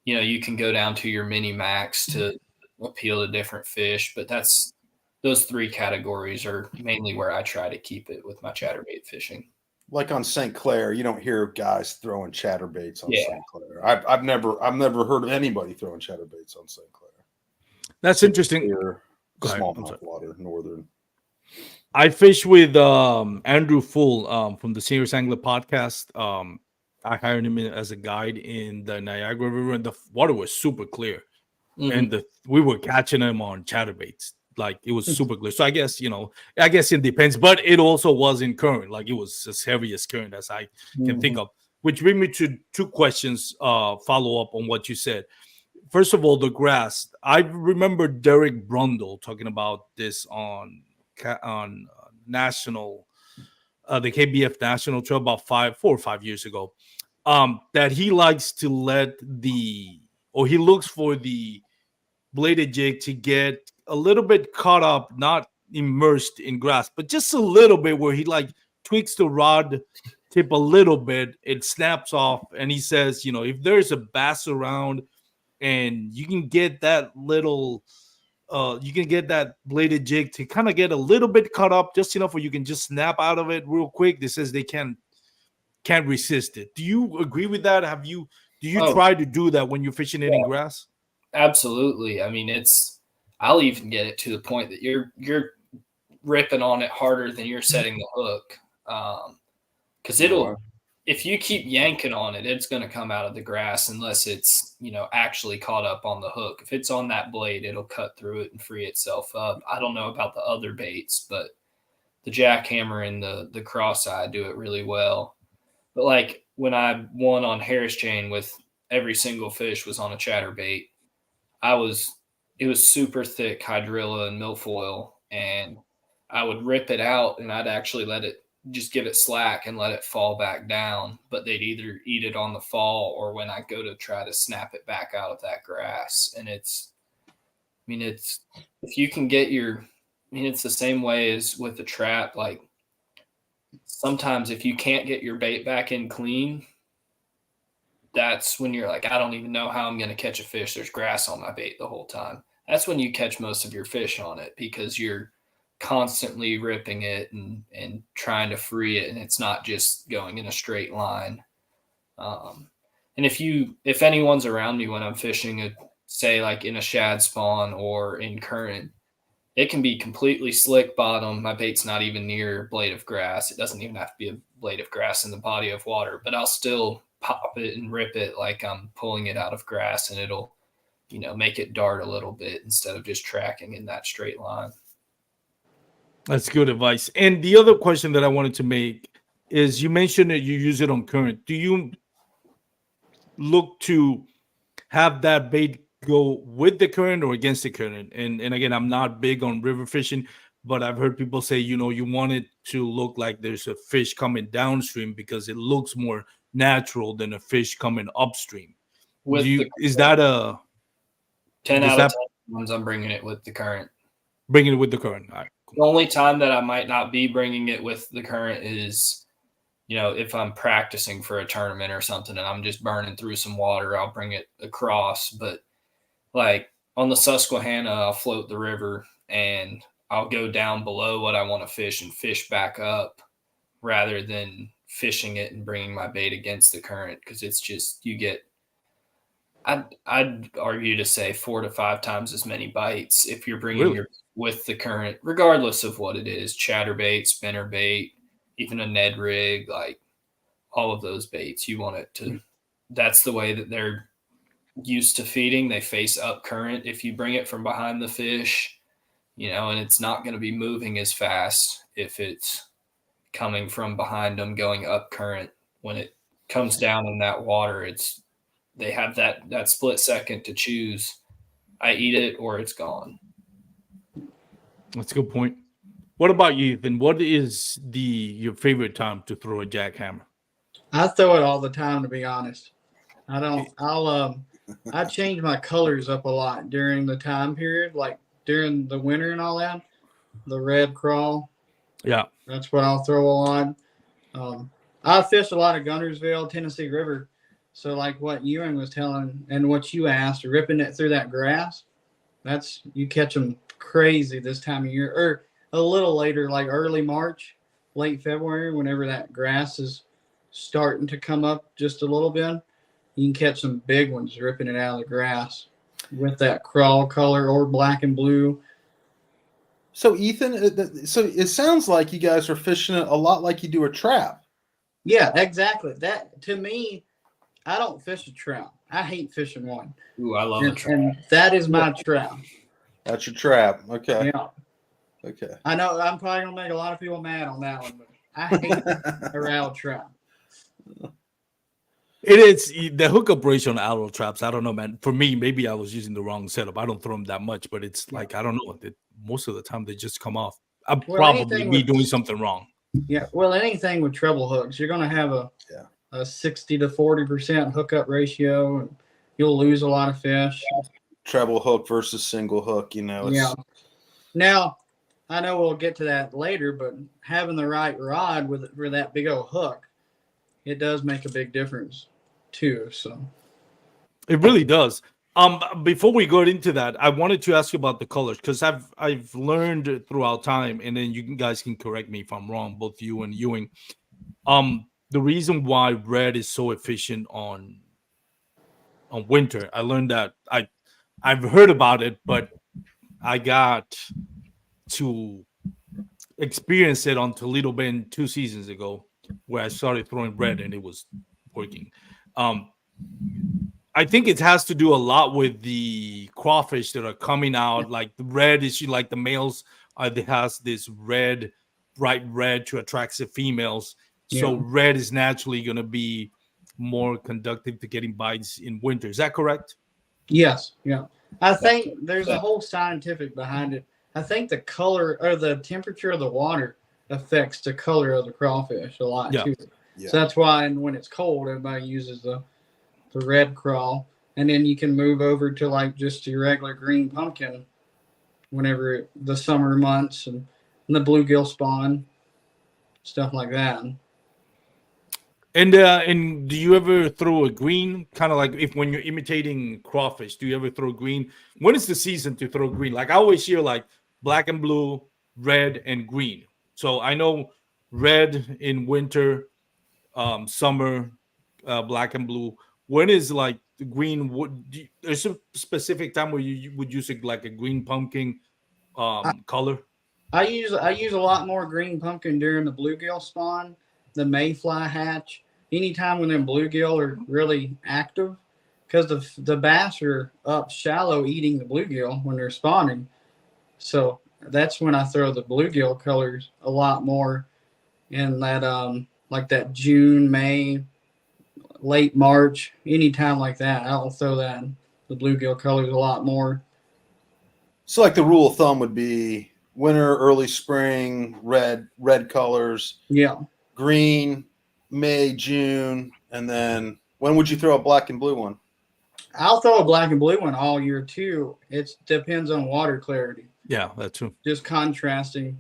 you can go down to your mini max to appeal to different fish, but those 3 categories are mainly where I try to keep it with my chatterbait fishing. Like on St. Clair, you don't hear guys throwing chatterbaits on St. Clair. I've never heard of anybody throwing chatterbaits on St. Clair. That's interesting. Smallmouth water, northern. I fish with Andrew Full from the Serious Angler podcast. I hired him as a guide in the Niagara River, and the water was super clear, and we were catching them on chatterbaits. Like it was super clear. So I guess it depends, but it also wasn't current. Like it was as heavy as current as I can think of. Which brings me to 2 questions. Follow up on what you said. First of all, the grass. I remember Derek Brundle talking about this on national, the KBF National Trail about 4 or 5 years ago. That he likes to he looks for the bladed jig to get a little bit caught up, not immersed in grass, but just a little bit where he like tweaks the rod tip a little bit, it snaps off, and he says, if there's a bass around and you can get that bladed jig to kind of get a little bit caught up, just enough where you can just snap out of it real quick. This says they can't resist it. Do you agree with that? Do you try to do that when you're fishing it in grass? Absolutely. I mean, I'll even get it to the point that you're ripping on it harder than you're setting the hook. Because if you keep yanking on it, it's going to come out of the grass unless it's, actually caught up on the hook. If it's on that blade, it'll cut through it and free itself up. I don't know about the other baits, but the jackhammer and the cross-eye do it really well. But like when I won on Harris chain with every single fish was on a chatterbait, it was super thick hydrilla and milfoil, and I would rip it out and I'd actually just give it slack and let it fall back down, but they'd either eat it on the fall or when I go to try to snap it back out of that grass. And it's if you can get it's the same way as with the trap. Like sometimes if you can't get your bait back in clean, that's when you're like, I don't even know how I'm going to catch a fish. There's grass on my bait the whole time. That's when you catch most of your fish on it, because you're constantly ripping it and trying to free it, and it's not just going in a straight line. And if anyone's around me when I'm fishing, say like in a shad spawn or in current, it can be completely slick bottom. My bait's not even near a blade of grass. It doesn't even have to be a blade of grass in the body of water, but I'll still pop it and rip it like I'm pulling it out of grass, and it'll, make it dart a little bit instead of just tracking in that straight line. That's good advice. And the other question that I wanted to make is, you mentioned that you use it on current. Do you look to have that bait go with the current or against the current? And again, I'm not big on river fishing, but I've heard people say, you want it to look like there's a fish coming downstream because it looks more natural than a fish coming upstream. Is that a 10 out of 10 times I'm bringing it with the current? Bringing it with the current. All right, cool. The only time that I might not be bringing it with the current is, if I'm practicing for a tournament or something and I'm just burning through some water, I'll bring it across. But like on the Susquehanna, I'll float the river and I'll go down below what I want to fish and fish back up rather than fishing it and bringing my bait against the current, because it's just, you get, I'd argue to say 4 to 5 times as many bites if you're bringing your with the current, regardless of what it is, chatterbait, spinnerbait, even a Ned rig, like all of those baits, you want it to, that's the way that they're used to feeding. They face up current. If you bring it from behind the fish, and it's not going to be moving as fast if it's coming from behind them going up current. When it comes down in that water, they have that split second to choose. I eat it or it's gone. That's a good point. What about you, Ethan? What is your favorite time to throw a jackhammer? I throw it all the time, to be honest. I change my colors up a lot during the time period, like during the winter and all that. The red crawl. Yeah. That's what I'll throw a lot. I fish a lot of Guntersville, Tennessee River. So like what Ewing was telling and what you asked, ripping it through that grass, you catch them crazy this time of year, or a little later, like early March, late February, whenever that grass is starting to come up just a little bit, you can catch some big ones ripping it out of the grass with that crawl color or black and blue. So Ethan, so it sounds like you guys are fishing it a lot like you do a trap. Yeah, exactly. That, to me, I don't fish a trout. I hate fishing one. Ooh, I love a trap. And that is my trap. That's your trap. Okay. Yeah. Okay. I know I'm probably going to make a lot of people mad on that one, but I hate a rattle trap. It is the hookup ratio on arrow traps. I don't know, man. For me, maybe I was using the wrong setup. I don't throw them that much, but it's like, I don't know. Most of the time, they just come off. Probably me doing something wrong. Yeah. Well, anything with treble hooks, you're going to have a 60 to 40% hookup ratio, and you'll lose a lot of fish. Treble hook versus single hook, Yeah. Now, I know we'll get to that later, but having the right rod with that big old hook, it does make a big difference too. So it really does. Before we go into that, I wanted to ask you about the colors, because I've learned throughout time, and then you guys can correct me if I'm wrong, both you and Ewing. The reason why red is so efficient on winter, I learned that I've heard about it, but I got to experience it on Toledo Bend 2 seasons ago, where I started throwing red and it was working. I think it has to do a lot with the crawfish that are coming out. Like the red is like the males it has this red, bright red to attract the females. Yeah. So red is naturally going to be more conducive to getting bites in winter. Is that correct? Yes. Yeah. I think there's a whole scientific behind it. I think the color or the temperature of the water affects the color of the crawfish a lot too. Yeah. So that's why when it's cold, everybody uses the red crawl, and then you can move over to like just your regular green pumpkin whenever the summer months and the bluegill spawn, stuff like that. And do you ever throw a green, kind of like when you're imitating crawfish? Do you ever throw green? When is the season to throw green? Like I always hear like black and blue, red and green. So I know red in winter, summer, black and blue. When is like the green? There's a specific time where you would use it like a green pumpkin color. I use a lot more green pumpkin during the bluegill spawn, the mayfly hatch, anytime when them bluegill are really active, because the bass are up shallow eating the bluegill when they're spawning. So that's when I throw the bluegill colors a lot more in that like that June, May, late March, anytime like that. I'll throw that the bluegill colors a lot more. So like the rule of thumb would be winter, early spring, red colors. Yeah. Green, May, June, and then when would you throw a black and blue one? I'll throw a black and blue one all year too. It depends on water clarity. Yeah, that's true. Just contrasting.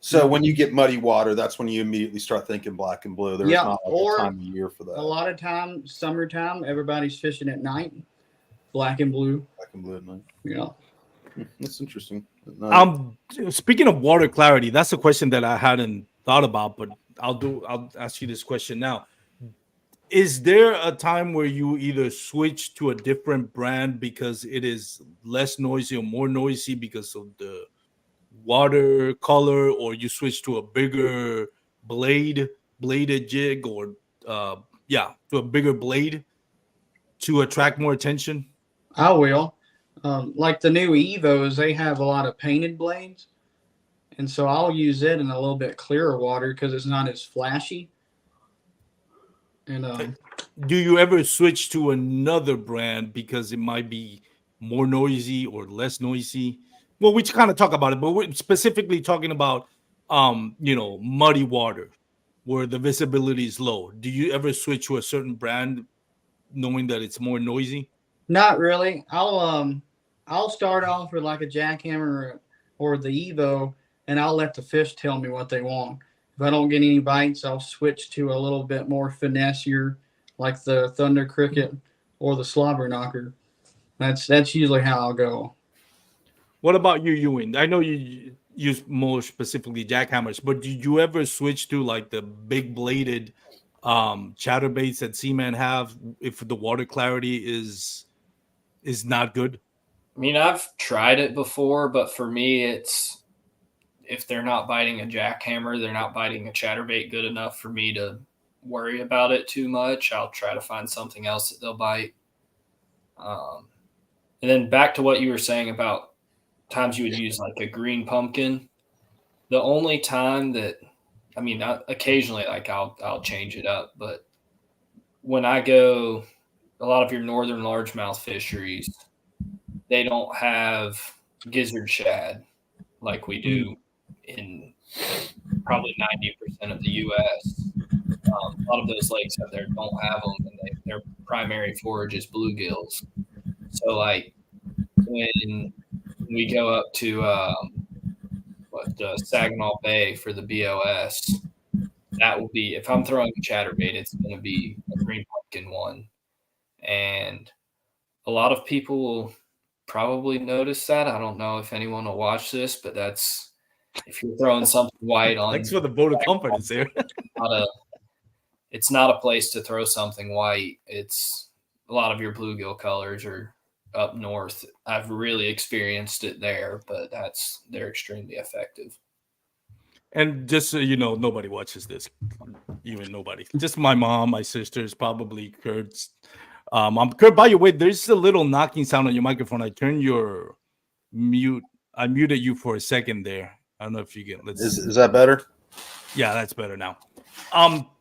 So when you get muddy water, that's when you immediately start thinking black and blue. There's not like a time of year for that. A lot of time, summertime, everybody's fishing at night. Black and blue. Black and blue at night. Yeah. That's interesting. Speaking of water clarity, that's a question that I hadn't thought about, but I'll ask you this question now. Is there a time where you either switch to a different brand because it is less noisy or more noisy because of the water color, or you switch to a bigger bladed jig, or to a bigger blade to attract more attention? I will. Like the new Evos, they have a lot of painted blades. And so I'll use it in a little bit clearer water because it's not as flashy. And do you ever switch to another brand because it might be more noisy or less noisy? Well, we kind of talk about it, but we're specifically talking about muddy water where the visibility is low. Do you ever switch to a certain brand knowing that it's more noisy? Not really. I'll start off with like a jackhammer or the Evo, and I'll let the fish tell me what they want. If I don't get any bites, I'll switch to a little bit more finessier, like the Thunder Cricket or the Slobber Knocker. That's usually how I'll go. What about you, Ewing? I know you use more specifically jackhammers, but did you ever switch to like the big bladed chatterbaits that seamen have if the water clarity is not good? I mean, I've tried it before, but for me, it's if they're not biting a jackhammer, they're not biting a chatterbait good enough for me to worry about it too much. I'll try to find something else that they'll bite. And then back to what you were saying about times you would use like a green pumpkin. The only time that, I mean, occasionally like I'll change it up, but when I go, a lot of your northern largemouth fisheries, they don't have gizzard shad like we do in probably 90% of the U.S. A lot of those lakes out there don't have them, and their primary forage is bluegills. So, like, when we go up to Saginaw Bay for the BOS, that will be, if I'm throwing a chatterbait, it's going to be a green pumpkin one. And a lot of people will probably notice that. I don't know if anyone will watch this, but that's, if you're throwing something white on. Thanks for the vote of confidence there. It's not a place to throw something white. It's a lot of your bluegill colors are up north. I've really experienced it there, but they're extremely effective. And just so you know, nobody watches this. Even nobody. Just my mom, my sisters, probably Kurt's. Kurt, by the way, there's a little knocking sound on your microphone. I turned your mute. I muted you for a second there. I don't know if you get. Is that better? Yeah, that's better now.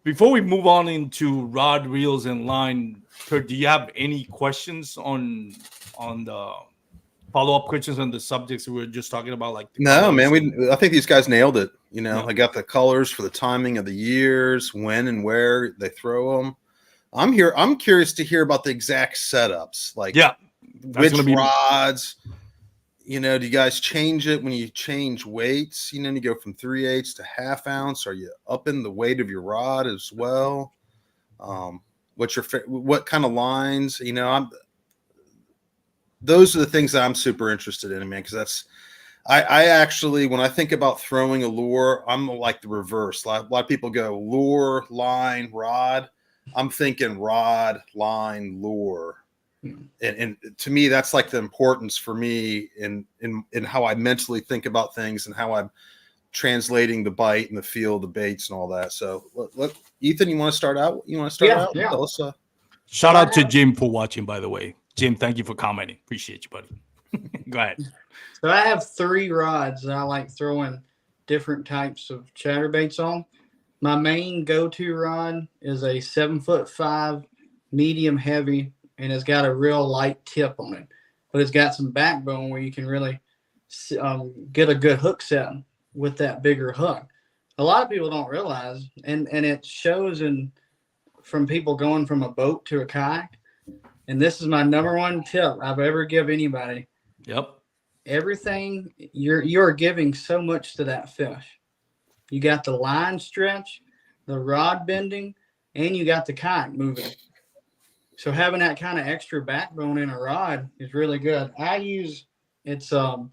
Before we move on into rod, reels, and line, Kurt, do you have any questions on the follow-up questions on the subjects we were just talking about? Like no, man, I think these guys nailed it. Yeah. I got the colors for the timing of the years, when and where they throw them. I'm curious to hear about the exact setups, like which rods. Do you guys change it when you change weights? You go from 3/8 to 1/2 ounce. Are you upping the weight of your rod as well? What kind of lines? Those are the things that I'm super interested in, man. Because I actually, when I think about throwing a lure, I'm like the reverse. A lot of people go lure, line, rod. I'm thinking rod, line, lure. And to me, that's like the importance for me in how I mentally think about things and how I'm translating the bite and the feel, the baits and all that. So look, Ethan, you want to start out? Yeah. Tell us, shout out to Jim for watching, by the way. Jim, thank you for commenting. Appreciate you, buddy. Go ahead. So I have 3 rods that I like throwing different types of chatterbaits on. My main go-to rod is a 7'5" medium heavy, and it's got a real light tip on it, but it's got some backbone where you can really get a good hook set with that bigger hook. A lot of people don't realize, and it shows from people going from a boat to a kayak. And this is my number 1 tip I've ever give anybody. Yep. Everything you're giving so much to that fish. You got the line stretch, the rod bending, and you got the kayak moving. So having that kind of extra backbone in a rod is really good. I use it's an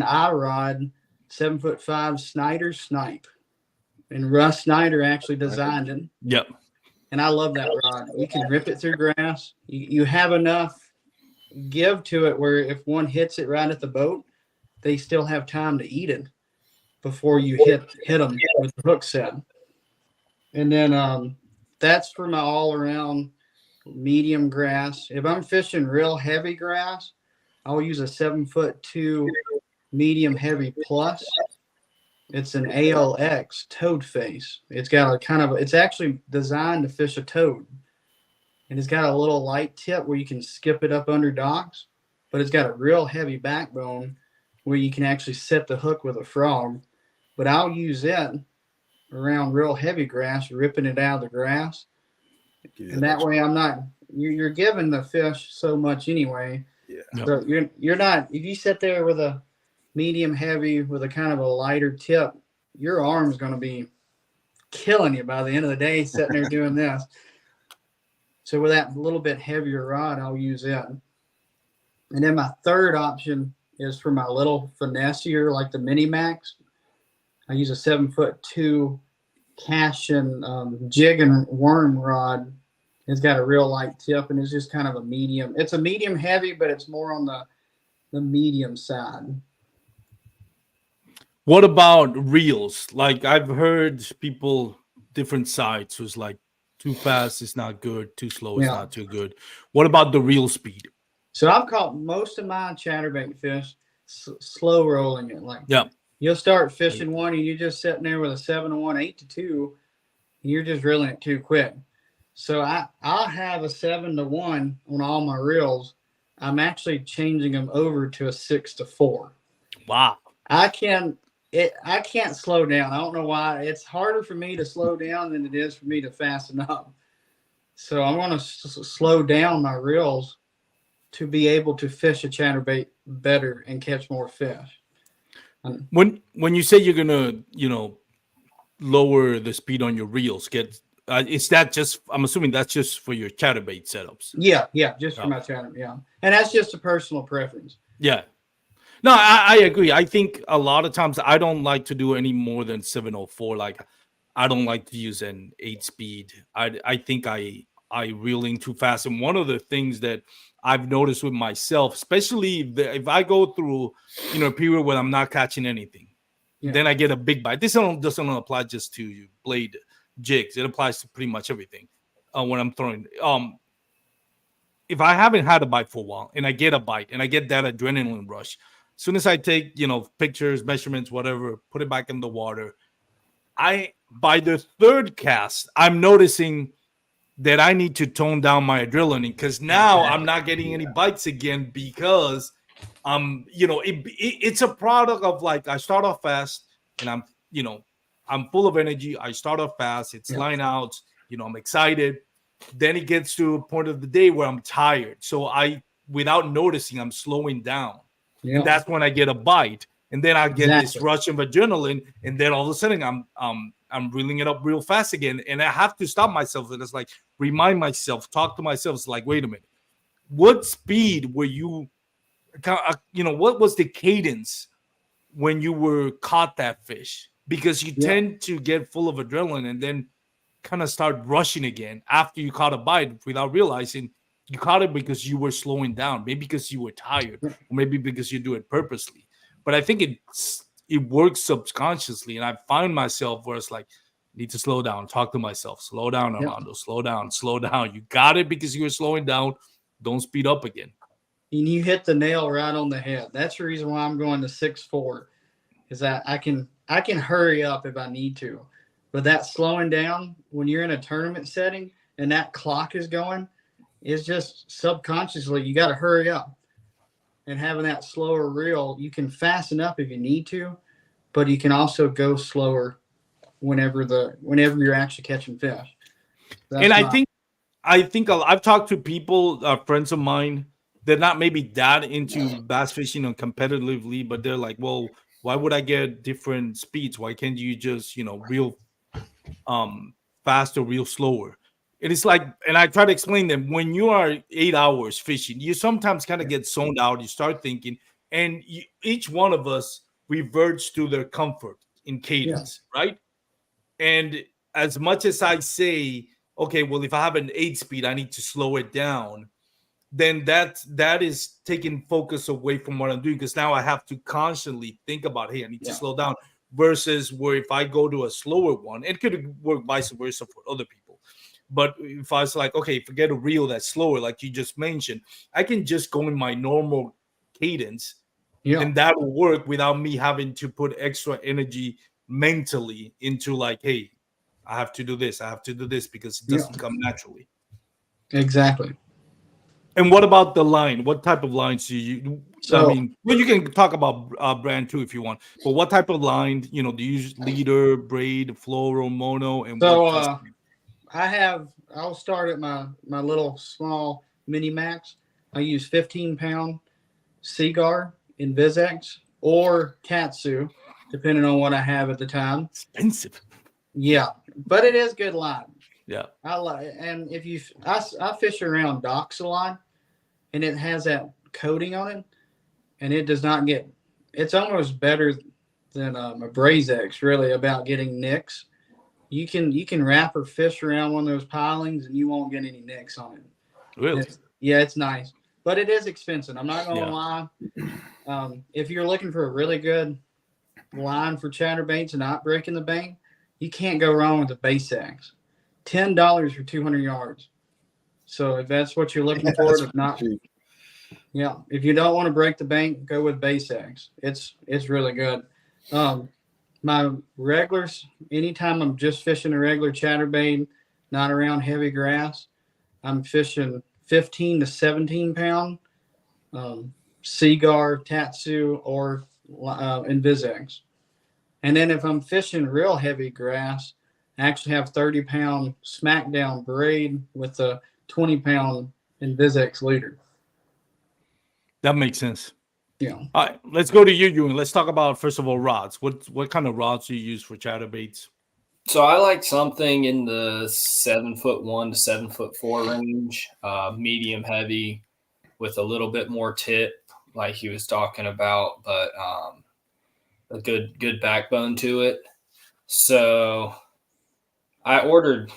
eye rod, 7'5" Snyder Snipe, and Russ Snyder actually designed it. Yep. And I love that rod. You can rip it through grass. You have enough give to it where if one hits it right at the boat, they still have time to eat it before you hit them with the hook set. And then that's for my all-around medium grass. If I'm fishing real heavy grass, I'll use a 7'2" medium heavy plus. It's an ALX toad face. It's got it's actually designed to fish a toad. And it's got a little light tip where you can skip it up under docks, but it's got a real heavy backbone where you can actually set the hook with a frog. But I'll use it around real heavy grass, ripping it out of the grass. And that way you're giving the fish so much anyway. Yeah. So you're not, if you sit there with a medium heavy with a kind of a lighter tip, your arm's going to be killing you by the end of the day sitting there doing this. So with that little bit heavier rod, I'll use it. And then my third option is for my little finessier, like the Mini Max. I use a 7'2" cash and jig and worm rod. It's got a real light tip, and it's just kind of a medium. It's a medium heavy, but it's more on the medium side. What about reels? Like I've heard people different sides who's like too fast is not good, too slow is not too good. What about the reel speed? So I've caught most of my chatterbait fish slow rolling it. Like you'll start fishing one and you're just sitting there with a 7-1, 8-2, and you're just reeling it too quick. So I'll have a 7-1 on all my reels. I'm actually changing them over to a 6-4. Wow. I can't slow down. I don't know why. It's harder for me to slow down than it is for me to fasten up. So I'm going to slow down my reels to be able to fish a chatterbait better and catch more fish. When you say you're going to, lower the speed on your reels, is that just, I'm assuming that's just for your chatterbait setups? Yeah, just for my chatterbait, yeah. And that's just a personal preference. Yeah. No, I agree. I think a lot of times I don't like to do any more than 704. Like I don't like to use an 8-speed. I think I reeling too fast. And one of the things that I've noticed with myself, especially if I go through, a period where I'm not catching anything, then I get a big bite. This doesn't apply just to blade jigs. It applies to pretty much everything when I'm throwing. If I haven't had a bite for a while and I get a bite and I get that adrenaline rush, as soon as I take, pictures, measurements, whatever, put it back in the water, by the third cast, I'm noticing that I need to tone down my adrenaline because now I'm not getting any bites again because it's a product of like I start off fast and I'm full of energy. I start off fast. It's line outs. I'm excited. Then it gets to a point of the day where I'm tired. So without noticing, I'm slowing down. Yeah. And that's when I get a bite. And then I get this rush of adrenaline. And then all of a sudden I'm I'm reeling it up real fast again. And I have to stop myself. And it's like, remind myself, talk to myself. It's like, wait a minute. What speed were you, what was the cadence when you were caught that fish? Because you tend to get full of adrenaline and then kind of start rushing again after you caught a bite without realizing you caught it because you were slowing down, maybe because you were tired, or maybe because you do it purposely. But I think it works subconsciously, and I find myself where it's like, need to slow down, talk to myself, slow down, Armando, slow down, slow down. You got it because you were slowing down. Don't speed up again. And you hit the nail right on the head. That's the reason why I'm going to 6'4", is that I can hurry up if I need to. But that slowing down when you're in a tournament setting and that clock is going, is just subconsciously you got to hurry up. And having that slower reel, you can fasten up if you need to, but you can also go slower whenever you're actually catching fish. And I think I've talked to people, friends of mine, they're not maybe that into bass fishing or competitively, but they're like, well, why would I get different speeds? Why can't you just, reel fast or real slower? It is like, and I try to explain them, when you are 8 hours fishing, you sometimes kind of get zoned out. You start thinking, and each one of us reverts to their comfort in cadence, right? And as much as I say, okay, well, if I have an 8 speed, I need to slow it down, then that is taking focus away from what I'm doing, because now I have to constantly think about, hey, I need to slow down, versus where if I go to a slower one, it could work vice versa for other people. But if I was like, okay, forget a reel that's slower, like you just mentioned, I can just go in my normal cadence, and that will work without me having to put extra energy mentally into like, hey, I have to do this, because it doesn't come naturally. Exactly. And what about the line? What type of lines do you? So, I mean, well, you can talk about brand too if you want. But what type of line? Do you use leader, braid, fluoro, mono, and so I'll start at my little small mini max. I use 15-pound Seagar in Vizex or Katsu, depending on what I have at the time. Expensive. Yeah, but it is good line. Yeah, I like, and I fish around docks a lot, and it has that coating on it, and it does not get. It's almost better than a Brazex, really, about getting nicks. You can wrap or fish around one of those pilings, and you won't get any nicks on it. really? It's nice, but it is expensive. I'm not gonna lie. If you're looking for a really good line for chatterbaits and not breaking the bank, you can't go wrong with the Basex. $10 for 200 yards. So if that's what you're looking for, if not, if you don't want to break the bank, go with Basex. It's really good. My regulars, anytime I'm just fishing a regular chatterbait, not around heavy grass, I'm fishing 15 to 17 pound Seagar, Tatsu, or Invisex. And then if I'm fishing real heavy grass, I actually have 30-pound Smackdown braid with a 20-pound Invisex leader. That makes sense. Yeah. All right, let's go to you, Ewing. Let's talk about, first of all, rods. What kind of rods do you use for chatterbaits? So I like something in the 7'1" to 7'4" range, medium heavy, with a little bit more tip, like he was talking about, but a good backbone to it. So I ordered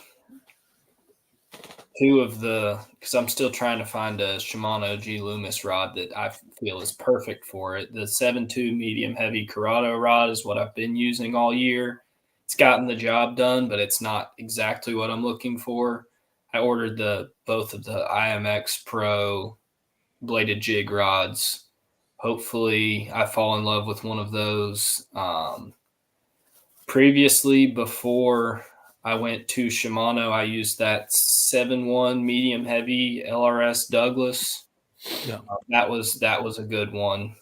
two of because I'm still trying to find a Shimano G Loomis rod that I feel is perfect for it. The 7.2 medium heavy Corrado rod is what I've been using all year. It's gotten the job done, but it's not exactly what I'm looking for. I ordered both of the IMX Pro bladed jig rods. Hopefully I fall in love with one of those. Previously, before I went to Shimano, I used that 7.1 medium heavy LRS Douglas. Yeah, that was a good one.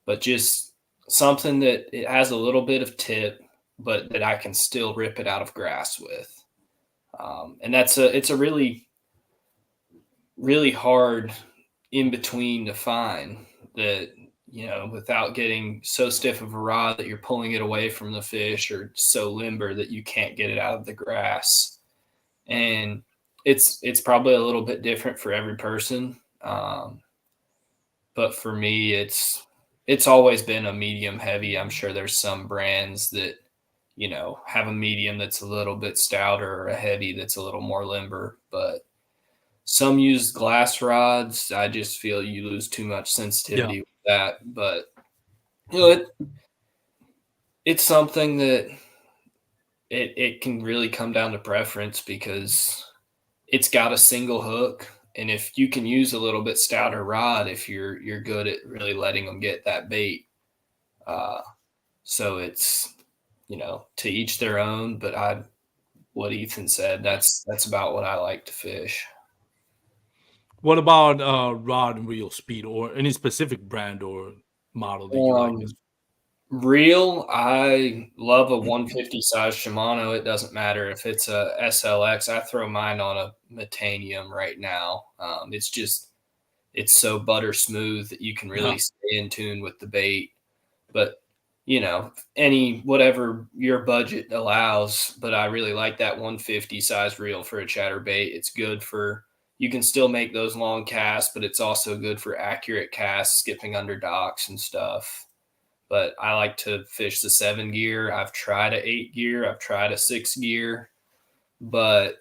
But just something that it has a little bit of tip, but that I can still rip it out of grass with. And it's a really, really hard in between to find that without getting so stiff of a rod that you're pulling it away from the fish, or so limber that you can't get it out of the grass. And it's probably a little bit different for every person. But for me, it's always been a medium heavy. I'm sure there's some brands that, have a medium that's a little bit stouter, or a heavy that's a little more limber, but some use glass rods. I just feel you lose too much sensitivity with that. But it's something that it can really come down to preference, because it's got a single hook. And if you can use a little bit stouter rod, if you're good at really letting them get that bait. So it's, to each their own, but what Ethan said, that's about what I like to fish. What about rod and reel speed, or any specific brand or model that you like? Reel, I love a 150 size Shimano. It doesn't matter if it's a SLX. I throw mine on a Metanium right now. It's so butter smooth that you can really stay in tune with the bait. But whatever your budget allows. But I really like that 150 size reel for a chatterbait. It's good for, you can still make those long casts, but it's also good for accurate casts, skipping under docks and stuff. But I like to fish the 7 gear. I've tried a 8 gear. I've tried a 6 gear. But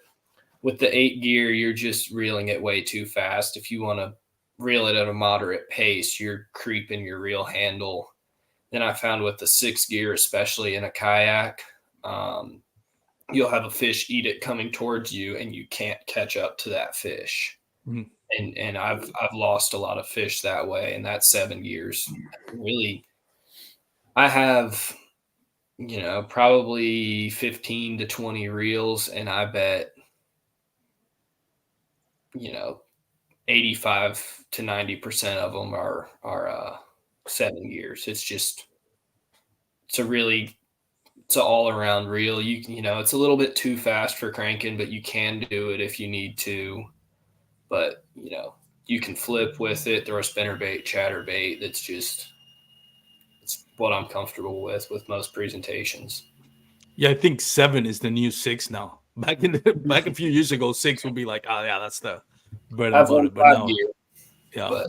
with the 8 gear, you're just reeling it way too fast. If you want to reel it at a moderate pace, you're creeping your reel handle. Then I found with the 6 gear, especially in a kayak, you'll have a fish eat it coming towards you, and you can't catch up to that fish. Mm-hmm. And I've lost a lot of fish that way. And that 7 gears really, I have, probably 15 to 20 reels, and I bet, 85 to 90% of them are 7 gears. It's an all around reel. It's a little bit too fast for cranking, but you can do it if you need to. But, you can flip with it, throw a spinnerbait, chatterbait. It's what I'm comfortable with most presentations. Yeah, I think 7 is the new 6 now. Back a few years ago, 6 would be like, oh yeah, that's the bread and butter. But now,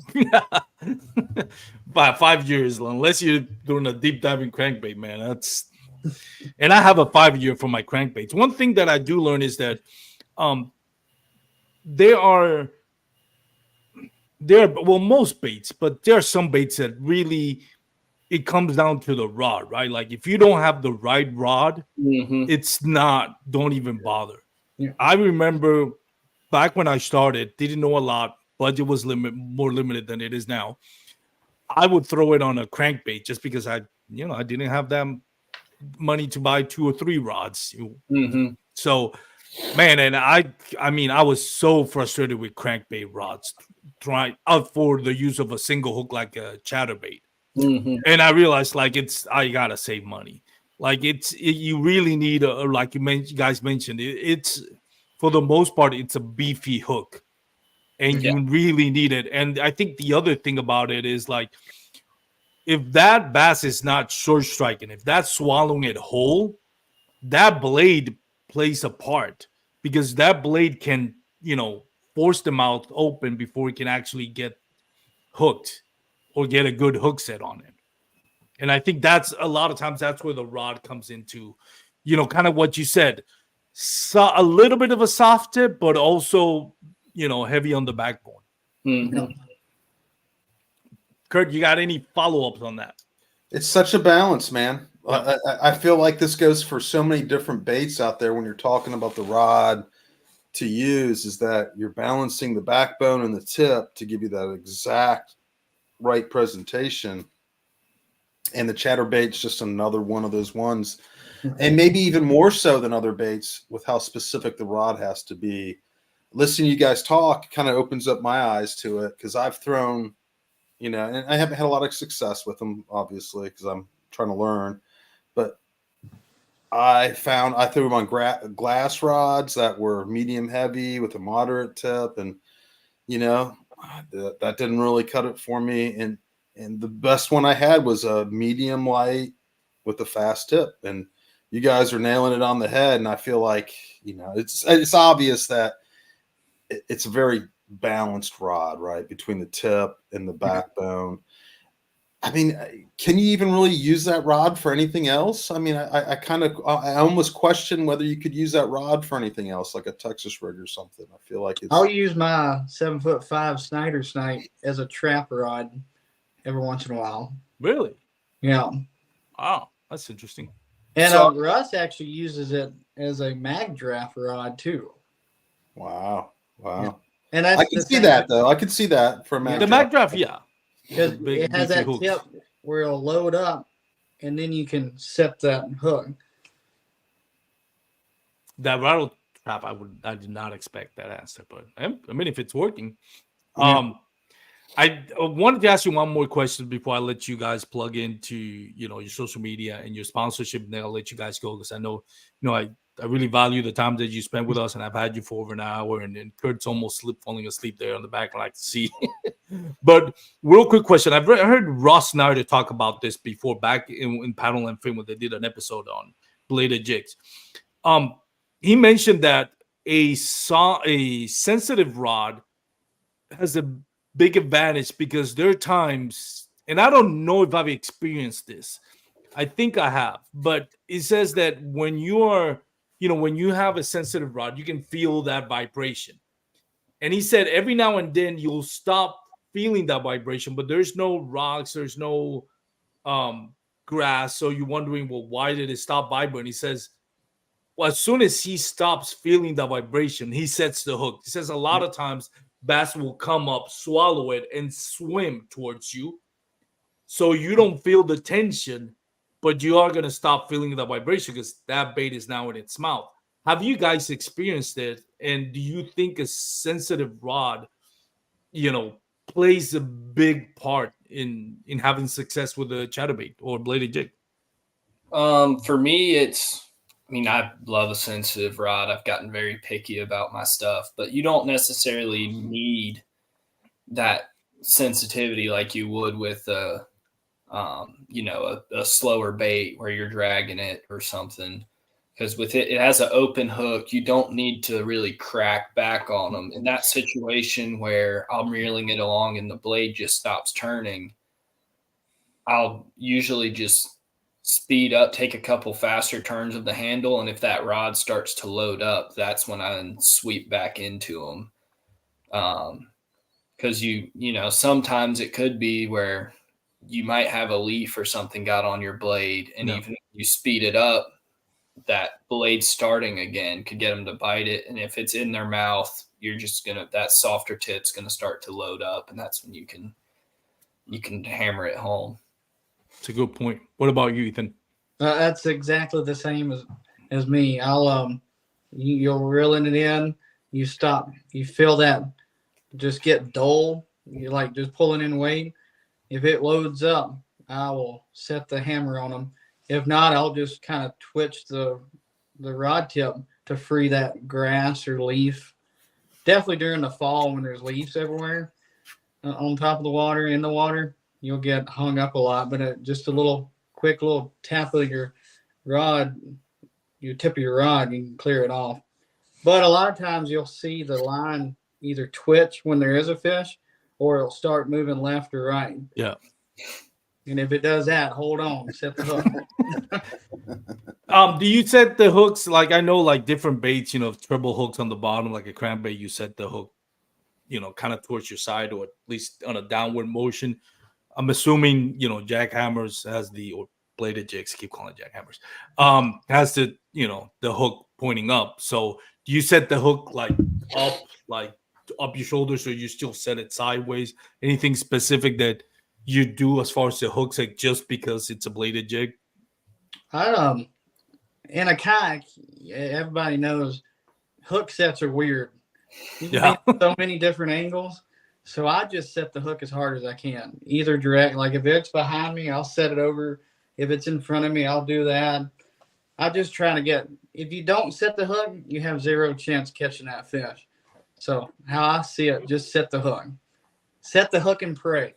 by 5 years, unless you're doing a deep diving crankbait, man, and I have a 5 year for my crankbaits. One thing that I do learn is that there are most baits, but there are some baits that really, it comes down to the rod, right? Like if you don't have the right rod, don't even bother. Yeah. I remember back when I started, didn't know a lot, budget was more limited than it is now. I would throw it on a crankbait just because I didn't have that money to buy 2 or 3 rods. So, man, and I was so frustrated with crankbait rods, trying out for the use of a single hook like a chatterbait. And I realized I gotta save money. You really need like you guys mentioned, it's for the most part it's a beefy hook, and you really need it. And I think the other thing about it is like, if that bass is not short striking, if that's swallowing it whole, that blade plays a part, because that blade can force the mouth open before it can actually get hooked or get a good hook set on it. And I think that's a lot of times that's where the rod comes into, kind of what you said. So a little bit of a soft tip, but also, heavy on the backbone. Kurt, you got any follow-ups on that? It's such a balance, man. I feel like this goes for so many different baits out there when you're talking about the rod to use, is that you're balancing the backbone and the tip to give you that exact right presentation. And the chatterbait's just another one of those ones, and maybe even more so than other baits with how specific the rod has to be. Listening to you guys talk kind of opens up my eyes to it, because I've thrown, and I haven't had a lot of success with them, obviously, because I'm trying to learn. But I threw them on glass rods that were medium heavy with a moderate tip, and that didn't really cut it for me. And And the best one I had was a medium light with a fast tip. And you guys are nailing it on the head. And I feel like, it's obvious that it's a very balanced rod, right? Between the tip and the backbone. I mean, can you even really use that rod for anything else? I mean, I almost question whether you could use that rod for anything else, like a Texas rig or something. I feel like I'll use my 7'5" Snyder snipe as a trap rod every once in a while. Really? Yeah. Wow, that's interesting. And Russ actually uses it as a mag draft rod too. Wow. Yeah. And I can see that though. I can see that for a mag draft. Mag draft, yeah. Because it has that tip where it'll load up, and then you can set that hook. That rattle trap, I did not expect that answer, but I mean, if it's working, I wanted to ask you one more question before I let you guys plug into your social media and your sponsorship, and then I'll let you guys go because I know I really value the time that you spent with us, and I've had you for over an hour, and then Kurt's almost falling asleep there on the back. I like to see. But real quick question. I've heard Ross Snyder talk about this before back in Paddle and Fin when they did an episode on bladed jigs. He mentioned that a sensitive rod has a big advantage because there are times, and I don't know if I've experienced this. I think I have, but it says that when you are when you have a sensitive rod, you can feel that vibration. And he said every now and then you'll stop feeling that vibration, but there's no rocks, there's no grass. So you're wondering, well, why did it stop vibrating? He says, well, as soon as he stops feeling the vibration, he sets the hook. He says a lot of times bass will come up, swallow it, and swim towards you. So you don't feel the tension, but you are going to stop feeling the vibration because that bait is now in its mouth. Have you guys experienced it? And do you think a sensitive rod, plays a big part in having success with a chatterbait or bladed jig? For me, I love a sensitive rod. I've gotten very picky about my stuff, but you don't necessarily need that sensitivity like you would with a slower bait where you're dragging it or something. Because with it has an open hook. You don't need to really crack back on them. In that situation where I'm reeling it along and the blade just stops turning, I'll usually just speed up, take a couple faster turns of the handle, and if that rod starts to load up, that's when I sweep back into them. Because sometimes it could be where you might have a leaf or something got on your blade, and even if you speed it up, that blade starting again could get them to bite it. And if it's in their mouth, that softer tip's gonna start to load up, and that's when you can hammer it home. It's a good point. What about you, Ethan? That's exactly the same as me. I'll you're reeling it in, you stop, you feel that just get dull. You're like just pulling in weight. If it loads up, I will set the hammer on them. If not, I'll just kind of twitch the rod tip to free that grass or leaf. Definitely during the fall when there's leaves everywhere on top of the water, in the water, you'll get hung up a lot. But just a quick little tap of your rod, your tip of your rod, you can clear it off. But a lot of times you'll see the line either twitch when there is a fish, or it'll start moving left or right. Yeah. And if it does that, hold on, set the hook. Do you set the hooks? Like I know like different baits, treble hooks on the bottom, like a crankbait, you set the hook, kind of towards your side or at least on a downward motion. I'm assuming, jackhammers or bladed jigs, keep calling it jackhammers, has the hook pointing up. So do you set the hook like up your shoulder, so you still set it sideways? Anything specific that you do as far as the hooks, like just because it's a bladed jig? In a kayak, everybody knows hook sets are weird. You can be so many different angles. So I just set the hook as hard as I can. Either direct, like if it's behind me, I'll set it over. If it's in front of me, I'll do that. I'm just trying to if you don't set the hook, you have zero chance catching that fish. So how I see it, just set the hook. set the hook and pray.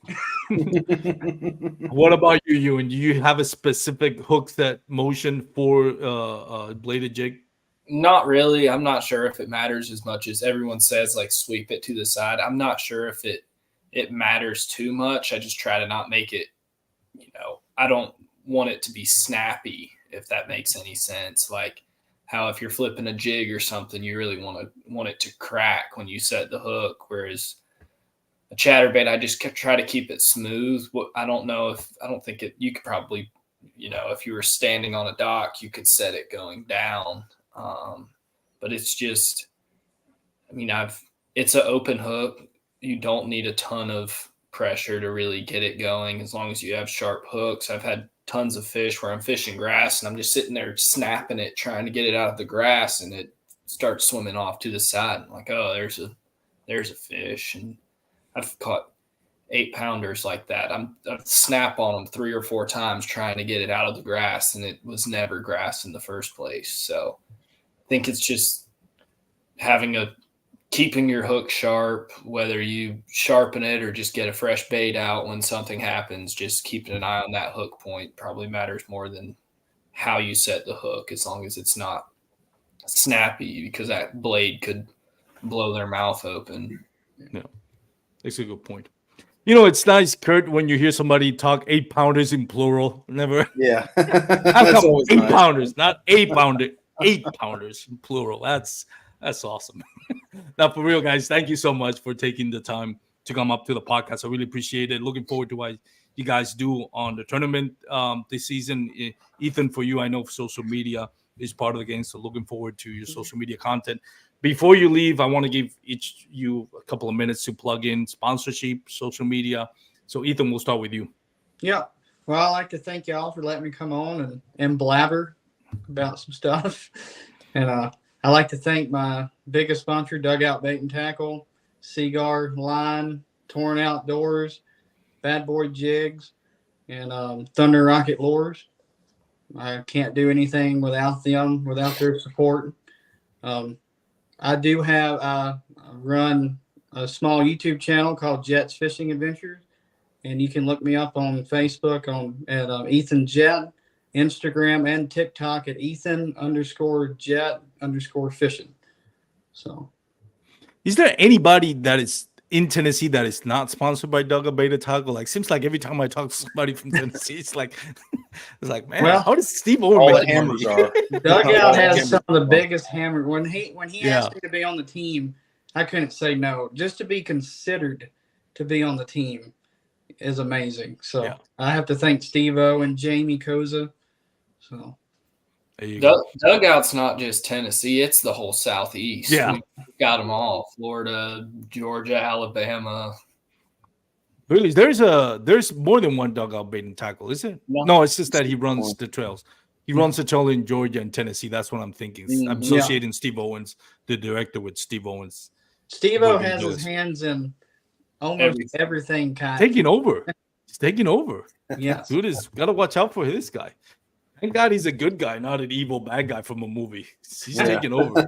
What about you, Ewan? Do you have a specific hook set motion for bladed jig? Not really. I'm not sure if it matters as much as everyone says, like sweep it to the side. I'm not sure if it matters too much. I just try to not make it, I don't want it to be snappy, if that makes any sense. Like how if you're flipping a jig or something, you really want it to crack when you set the hook, whereas a chatterbait, I just try to keep it smooth. I don't think you could probably, if you were standing on a dock, you could set it going down. But it's just, it's an open hook. You don't need a ton of pressure to really get it going as long as you have sharp hooks. I've had tons of fish where I'm fishing grass and I'm just sitting there snapping it, trying to get it out of the grass, and it starts swimming off to the side. I'm like, oh, there's a fish. And I've caught 8-pounders like that. I've snap on them 3 or 4 times trying to get it out of the grass, and it was never grass in the first place. So I think it's just keeping your hook sharp, whether you sharpen it or just get a fresh bait out when something happens. Just keeping an eye on that hook point probably matters more than how you set the hook, as long as it's not snappy, because that blade could blow their mouth open. Yeah, that's a good point. It's nice, Kurt, when you hear somebody talk 8-pounders in plural. Never. Yeah. How come 8-pounders, not 8-pounder, 8-pounders in plural? That's awesome. Now, for real, guys, thank you so much for taking the time to come up to the podcast. I really appreciate it. Looking forward to what you guys do on the tournament this season. Ethan, for you, I know social media is part of the game, so looking forward to your social media content. Before you leave, I want to give you a couple of minutes to plug in sponsorship, social media. So, Ethan, we'll start with you. Yeah. Well, I'd like to thank y'all for letting me come on and blabber about some stuff. And I'd like to thank my biggest sponsor, Dugout Bait and Tackle, Seaguar Line, Torn Outdoors, Bad Boy Jigs, and Thunder Rocket Lures. I can't do anything without them, without their support. I do run a small YouTube channel called Jett's Fishing Adventures, and you can look me up on Facebook at Ethan Jett, Instagram and TikTok at Ethan_Jett_fishing. So, is there anybody that is in Tennessee that is not sponsored by Dugout Bait and Tackle? Like, seems like every time I talk to somebody from Tennessee, it's like, man, how does Steve Owen all make the hammers are? Dugout has some of the biggest hammers. When he Yeah. asked me to be on the team, I couldn't say no. Just to be considered to be on the team is amazing. So Yeah. I have to thank Steve-O and Jamie Koza. So there you go. Dugout's not just Tennessee; it's the whole Southeast. Yeah. We've got them all: Florida, Georgia, Alabama. Really, there's more than one Dugout Bait and Tackle, is it? No, it's just that he runs the trails. He runs the trail in Georgia and Tennessee. That's what I'm thinking. I'm associating Steve Owens, the director, with Steve Owens. Steve-O has his hands in almost everything. Taking over. He's taking over. Yes. Dude is gotta watch out for this guy. Thank God he's a good guy, not an evil bad guy from a movie. He's taking over.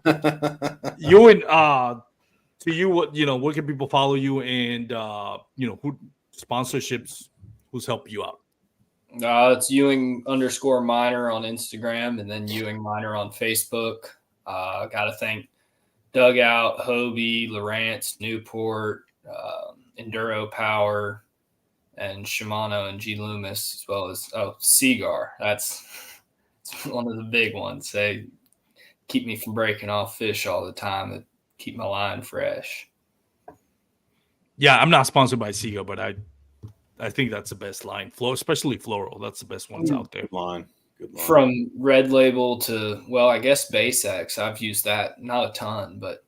Ewan, to you, where can people follow you, and who sponsorships, who's helped you out? It's Ewing_Minor on Instagram, and then Ewing Minor on Facebook. Got to thank Dugout, Hobie, Lowrance, Newport, Enduro Power, and Shimano and G Loomis, as well as Seaguar. That's one of the big ones. They keep me from breaking off fish all the time. That keep my line fresh. Yeah, I'm not sponsored by Seaguar, but I think that's the best line. Especially floral. That's the best ones out there. Good line. From Red Label to, I guess Basex, I've used that, not a ton, but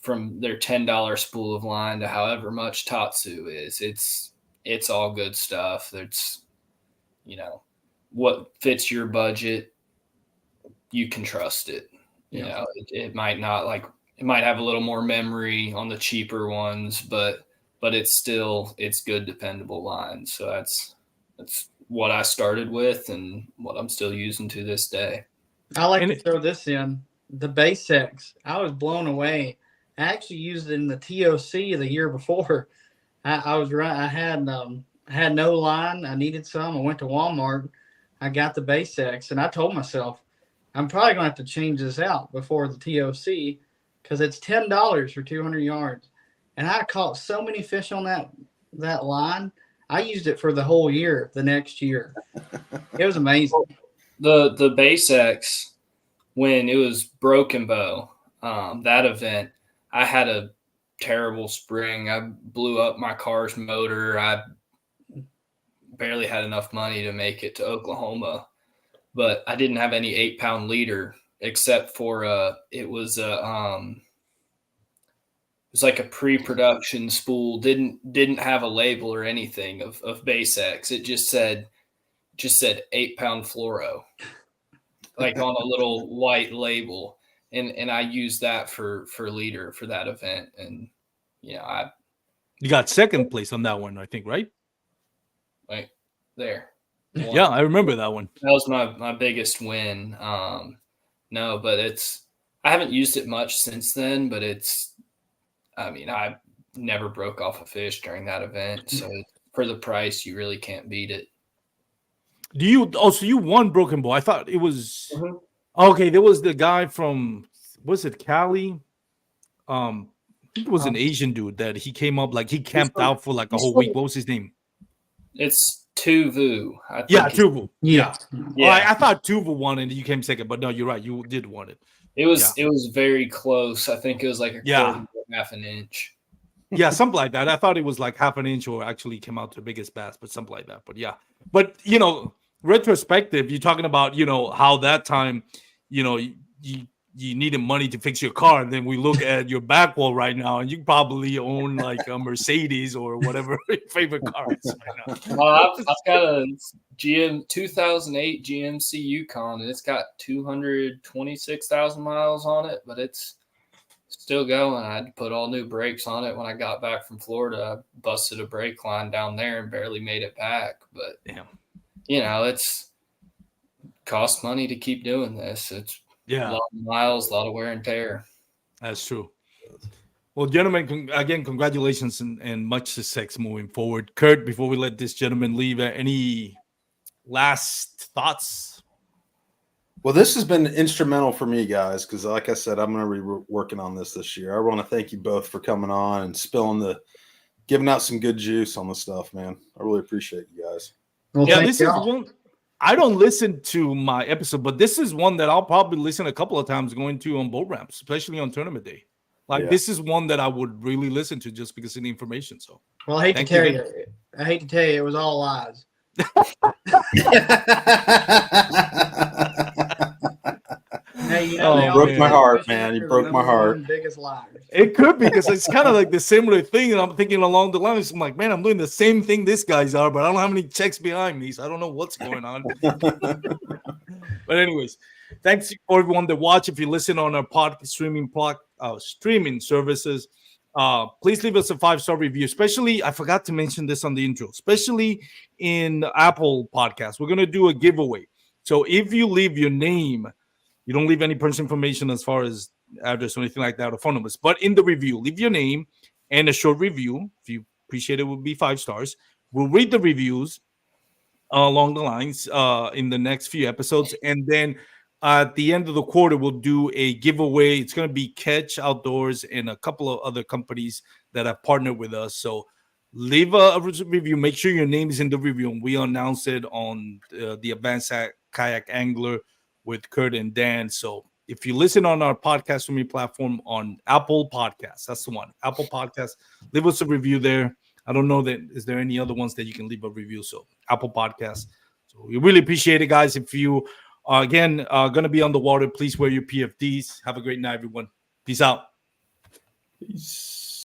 from their $10 spool of line to however much Tatsu is, it's all good stuff. It's, what fits your budget, you can trust it. It might not, it might have a little more memory on the cheaper ones, but it's good, dependable line. So that's what I started with and what I'm still using to this day. I like to throw this in. The Basex, I was blown away. I actually used it in the TOC the year before, I was right. I had no line. I needed some. I went to Walmart. I got the Basics, and I told myself, I'm probably gonna have to change this out before the TOC because it's $10 for 200 yards. And I caught so many fish on that line. I used it for the whole year. The next year, it was amazing. The Basics, when it was Broken Bow, that event, I had a terrible spring. I blew up my car's motor. I barely had enough money to make it to Oklahoma, but I didn't have any 8-pound leader except for it was like a pre-production spool. Didn't have a label or anything of Basics. It just said 8-pound fluoro, like on a little white label. And I used that for leader for that event. And you got second place on that one, I think, right? Like there. Yeah, I remember that one. That was my biggest win. No, but I haven't used it much since then, but I never broke off a fish during that event. So for the price, you really can't beat it. So you won Broken Bow. I thought it was okay. There was the guy from, was it Cali? I think it was an Asian dude that he came up, like he camped out for like a whole week. What was his name? It's Tuvu. Tuvu. Yeah. I thought Tuvu won and you came second, but no, you're right. You did win it. It was very close. I think it was like a quarter, half an inch. Yeah, something like that. I thought it was like half an inch or actually came out to the biggest bass, but something like that. But yeah. But retrospective, you're talking about, how that time, you needed money to fix your car. And then we look at your back wall right now, and you probably own like a Mercedes or whatever your favorite car is right now. Well, I've got a 2008 GMC Yukon, and it's got 226,000 miles on it, but it's still going. I had to put all new brakes on it when I got back from Florida. I busted a brake line down there and barely made it back. But damn. It's cost money to keep doing this. It's a lot of miles, a lot of wear and tear. That's true. Well, gentlemen, again, congratulations and much success moving forward. Kurt, before we let this gentleman leave, any last thoughts? Well, this has been instrumental for me, guys, because like I said, I'm going to be working on this year. I want to thank you both for coming on and giving out some good juice on the stuff, man. I really appreciate you guys. Well, this is one. I don't listen to my episode, but this is one that I'll probably listen a couple of times going to on boat ramps, especially on tournament day. This is one that I would really listen to just because of the information. So, well, I hate to tell you, it was all lies. Hey, broke my heart, man. You broke my heart. Biggest liars. It could be because it's kind of like the similar thing, and I'm thinking along the lines. I'm like, man, I'm doing the same thing these guys are, but I don't have any checks behind me, so I don't know what's going on. But anyways, thanks for everyone that watch. If you listen on our streaming services, please leave us a 5-star review. Especially, I forgot to mention this on the intro. Especially in Apple Podcasts, we're gonna do a giveaway. So if you leave your name. You don't leave any personal information as far as address or anything like that or phone numbers. But in the review, leave your name and a short review. If you appreciate it, would be 5 stars. We'll read the reviews along the lines in the next few episodes. And then at the end of the quarter, we'll do a giveaway. It's going to be Catch Outdoors and a couple of other companies that have partnered with us. So leave a review. Make sure your name is in the review. And we announce it on the Advanced Kayak Angler with Kurt and Dan. So if you listen on our podcast streaming platform on Apple Podcasts, that's the one, Apple Podcasts, leave us a review there. I don't know that is there any other ones that you can leave a review. So Apple Podcasts. So we really appreciate it, guys. If you are again going to be on the water, please wear your PFDs. Have a great night, everyone. Peace out. Peace.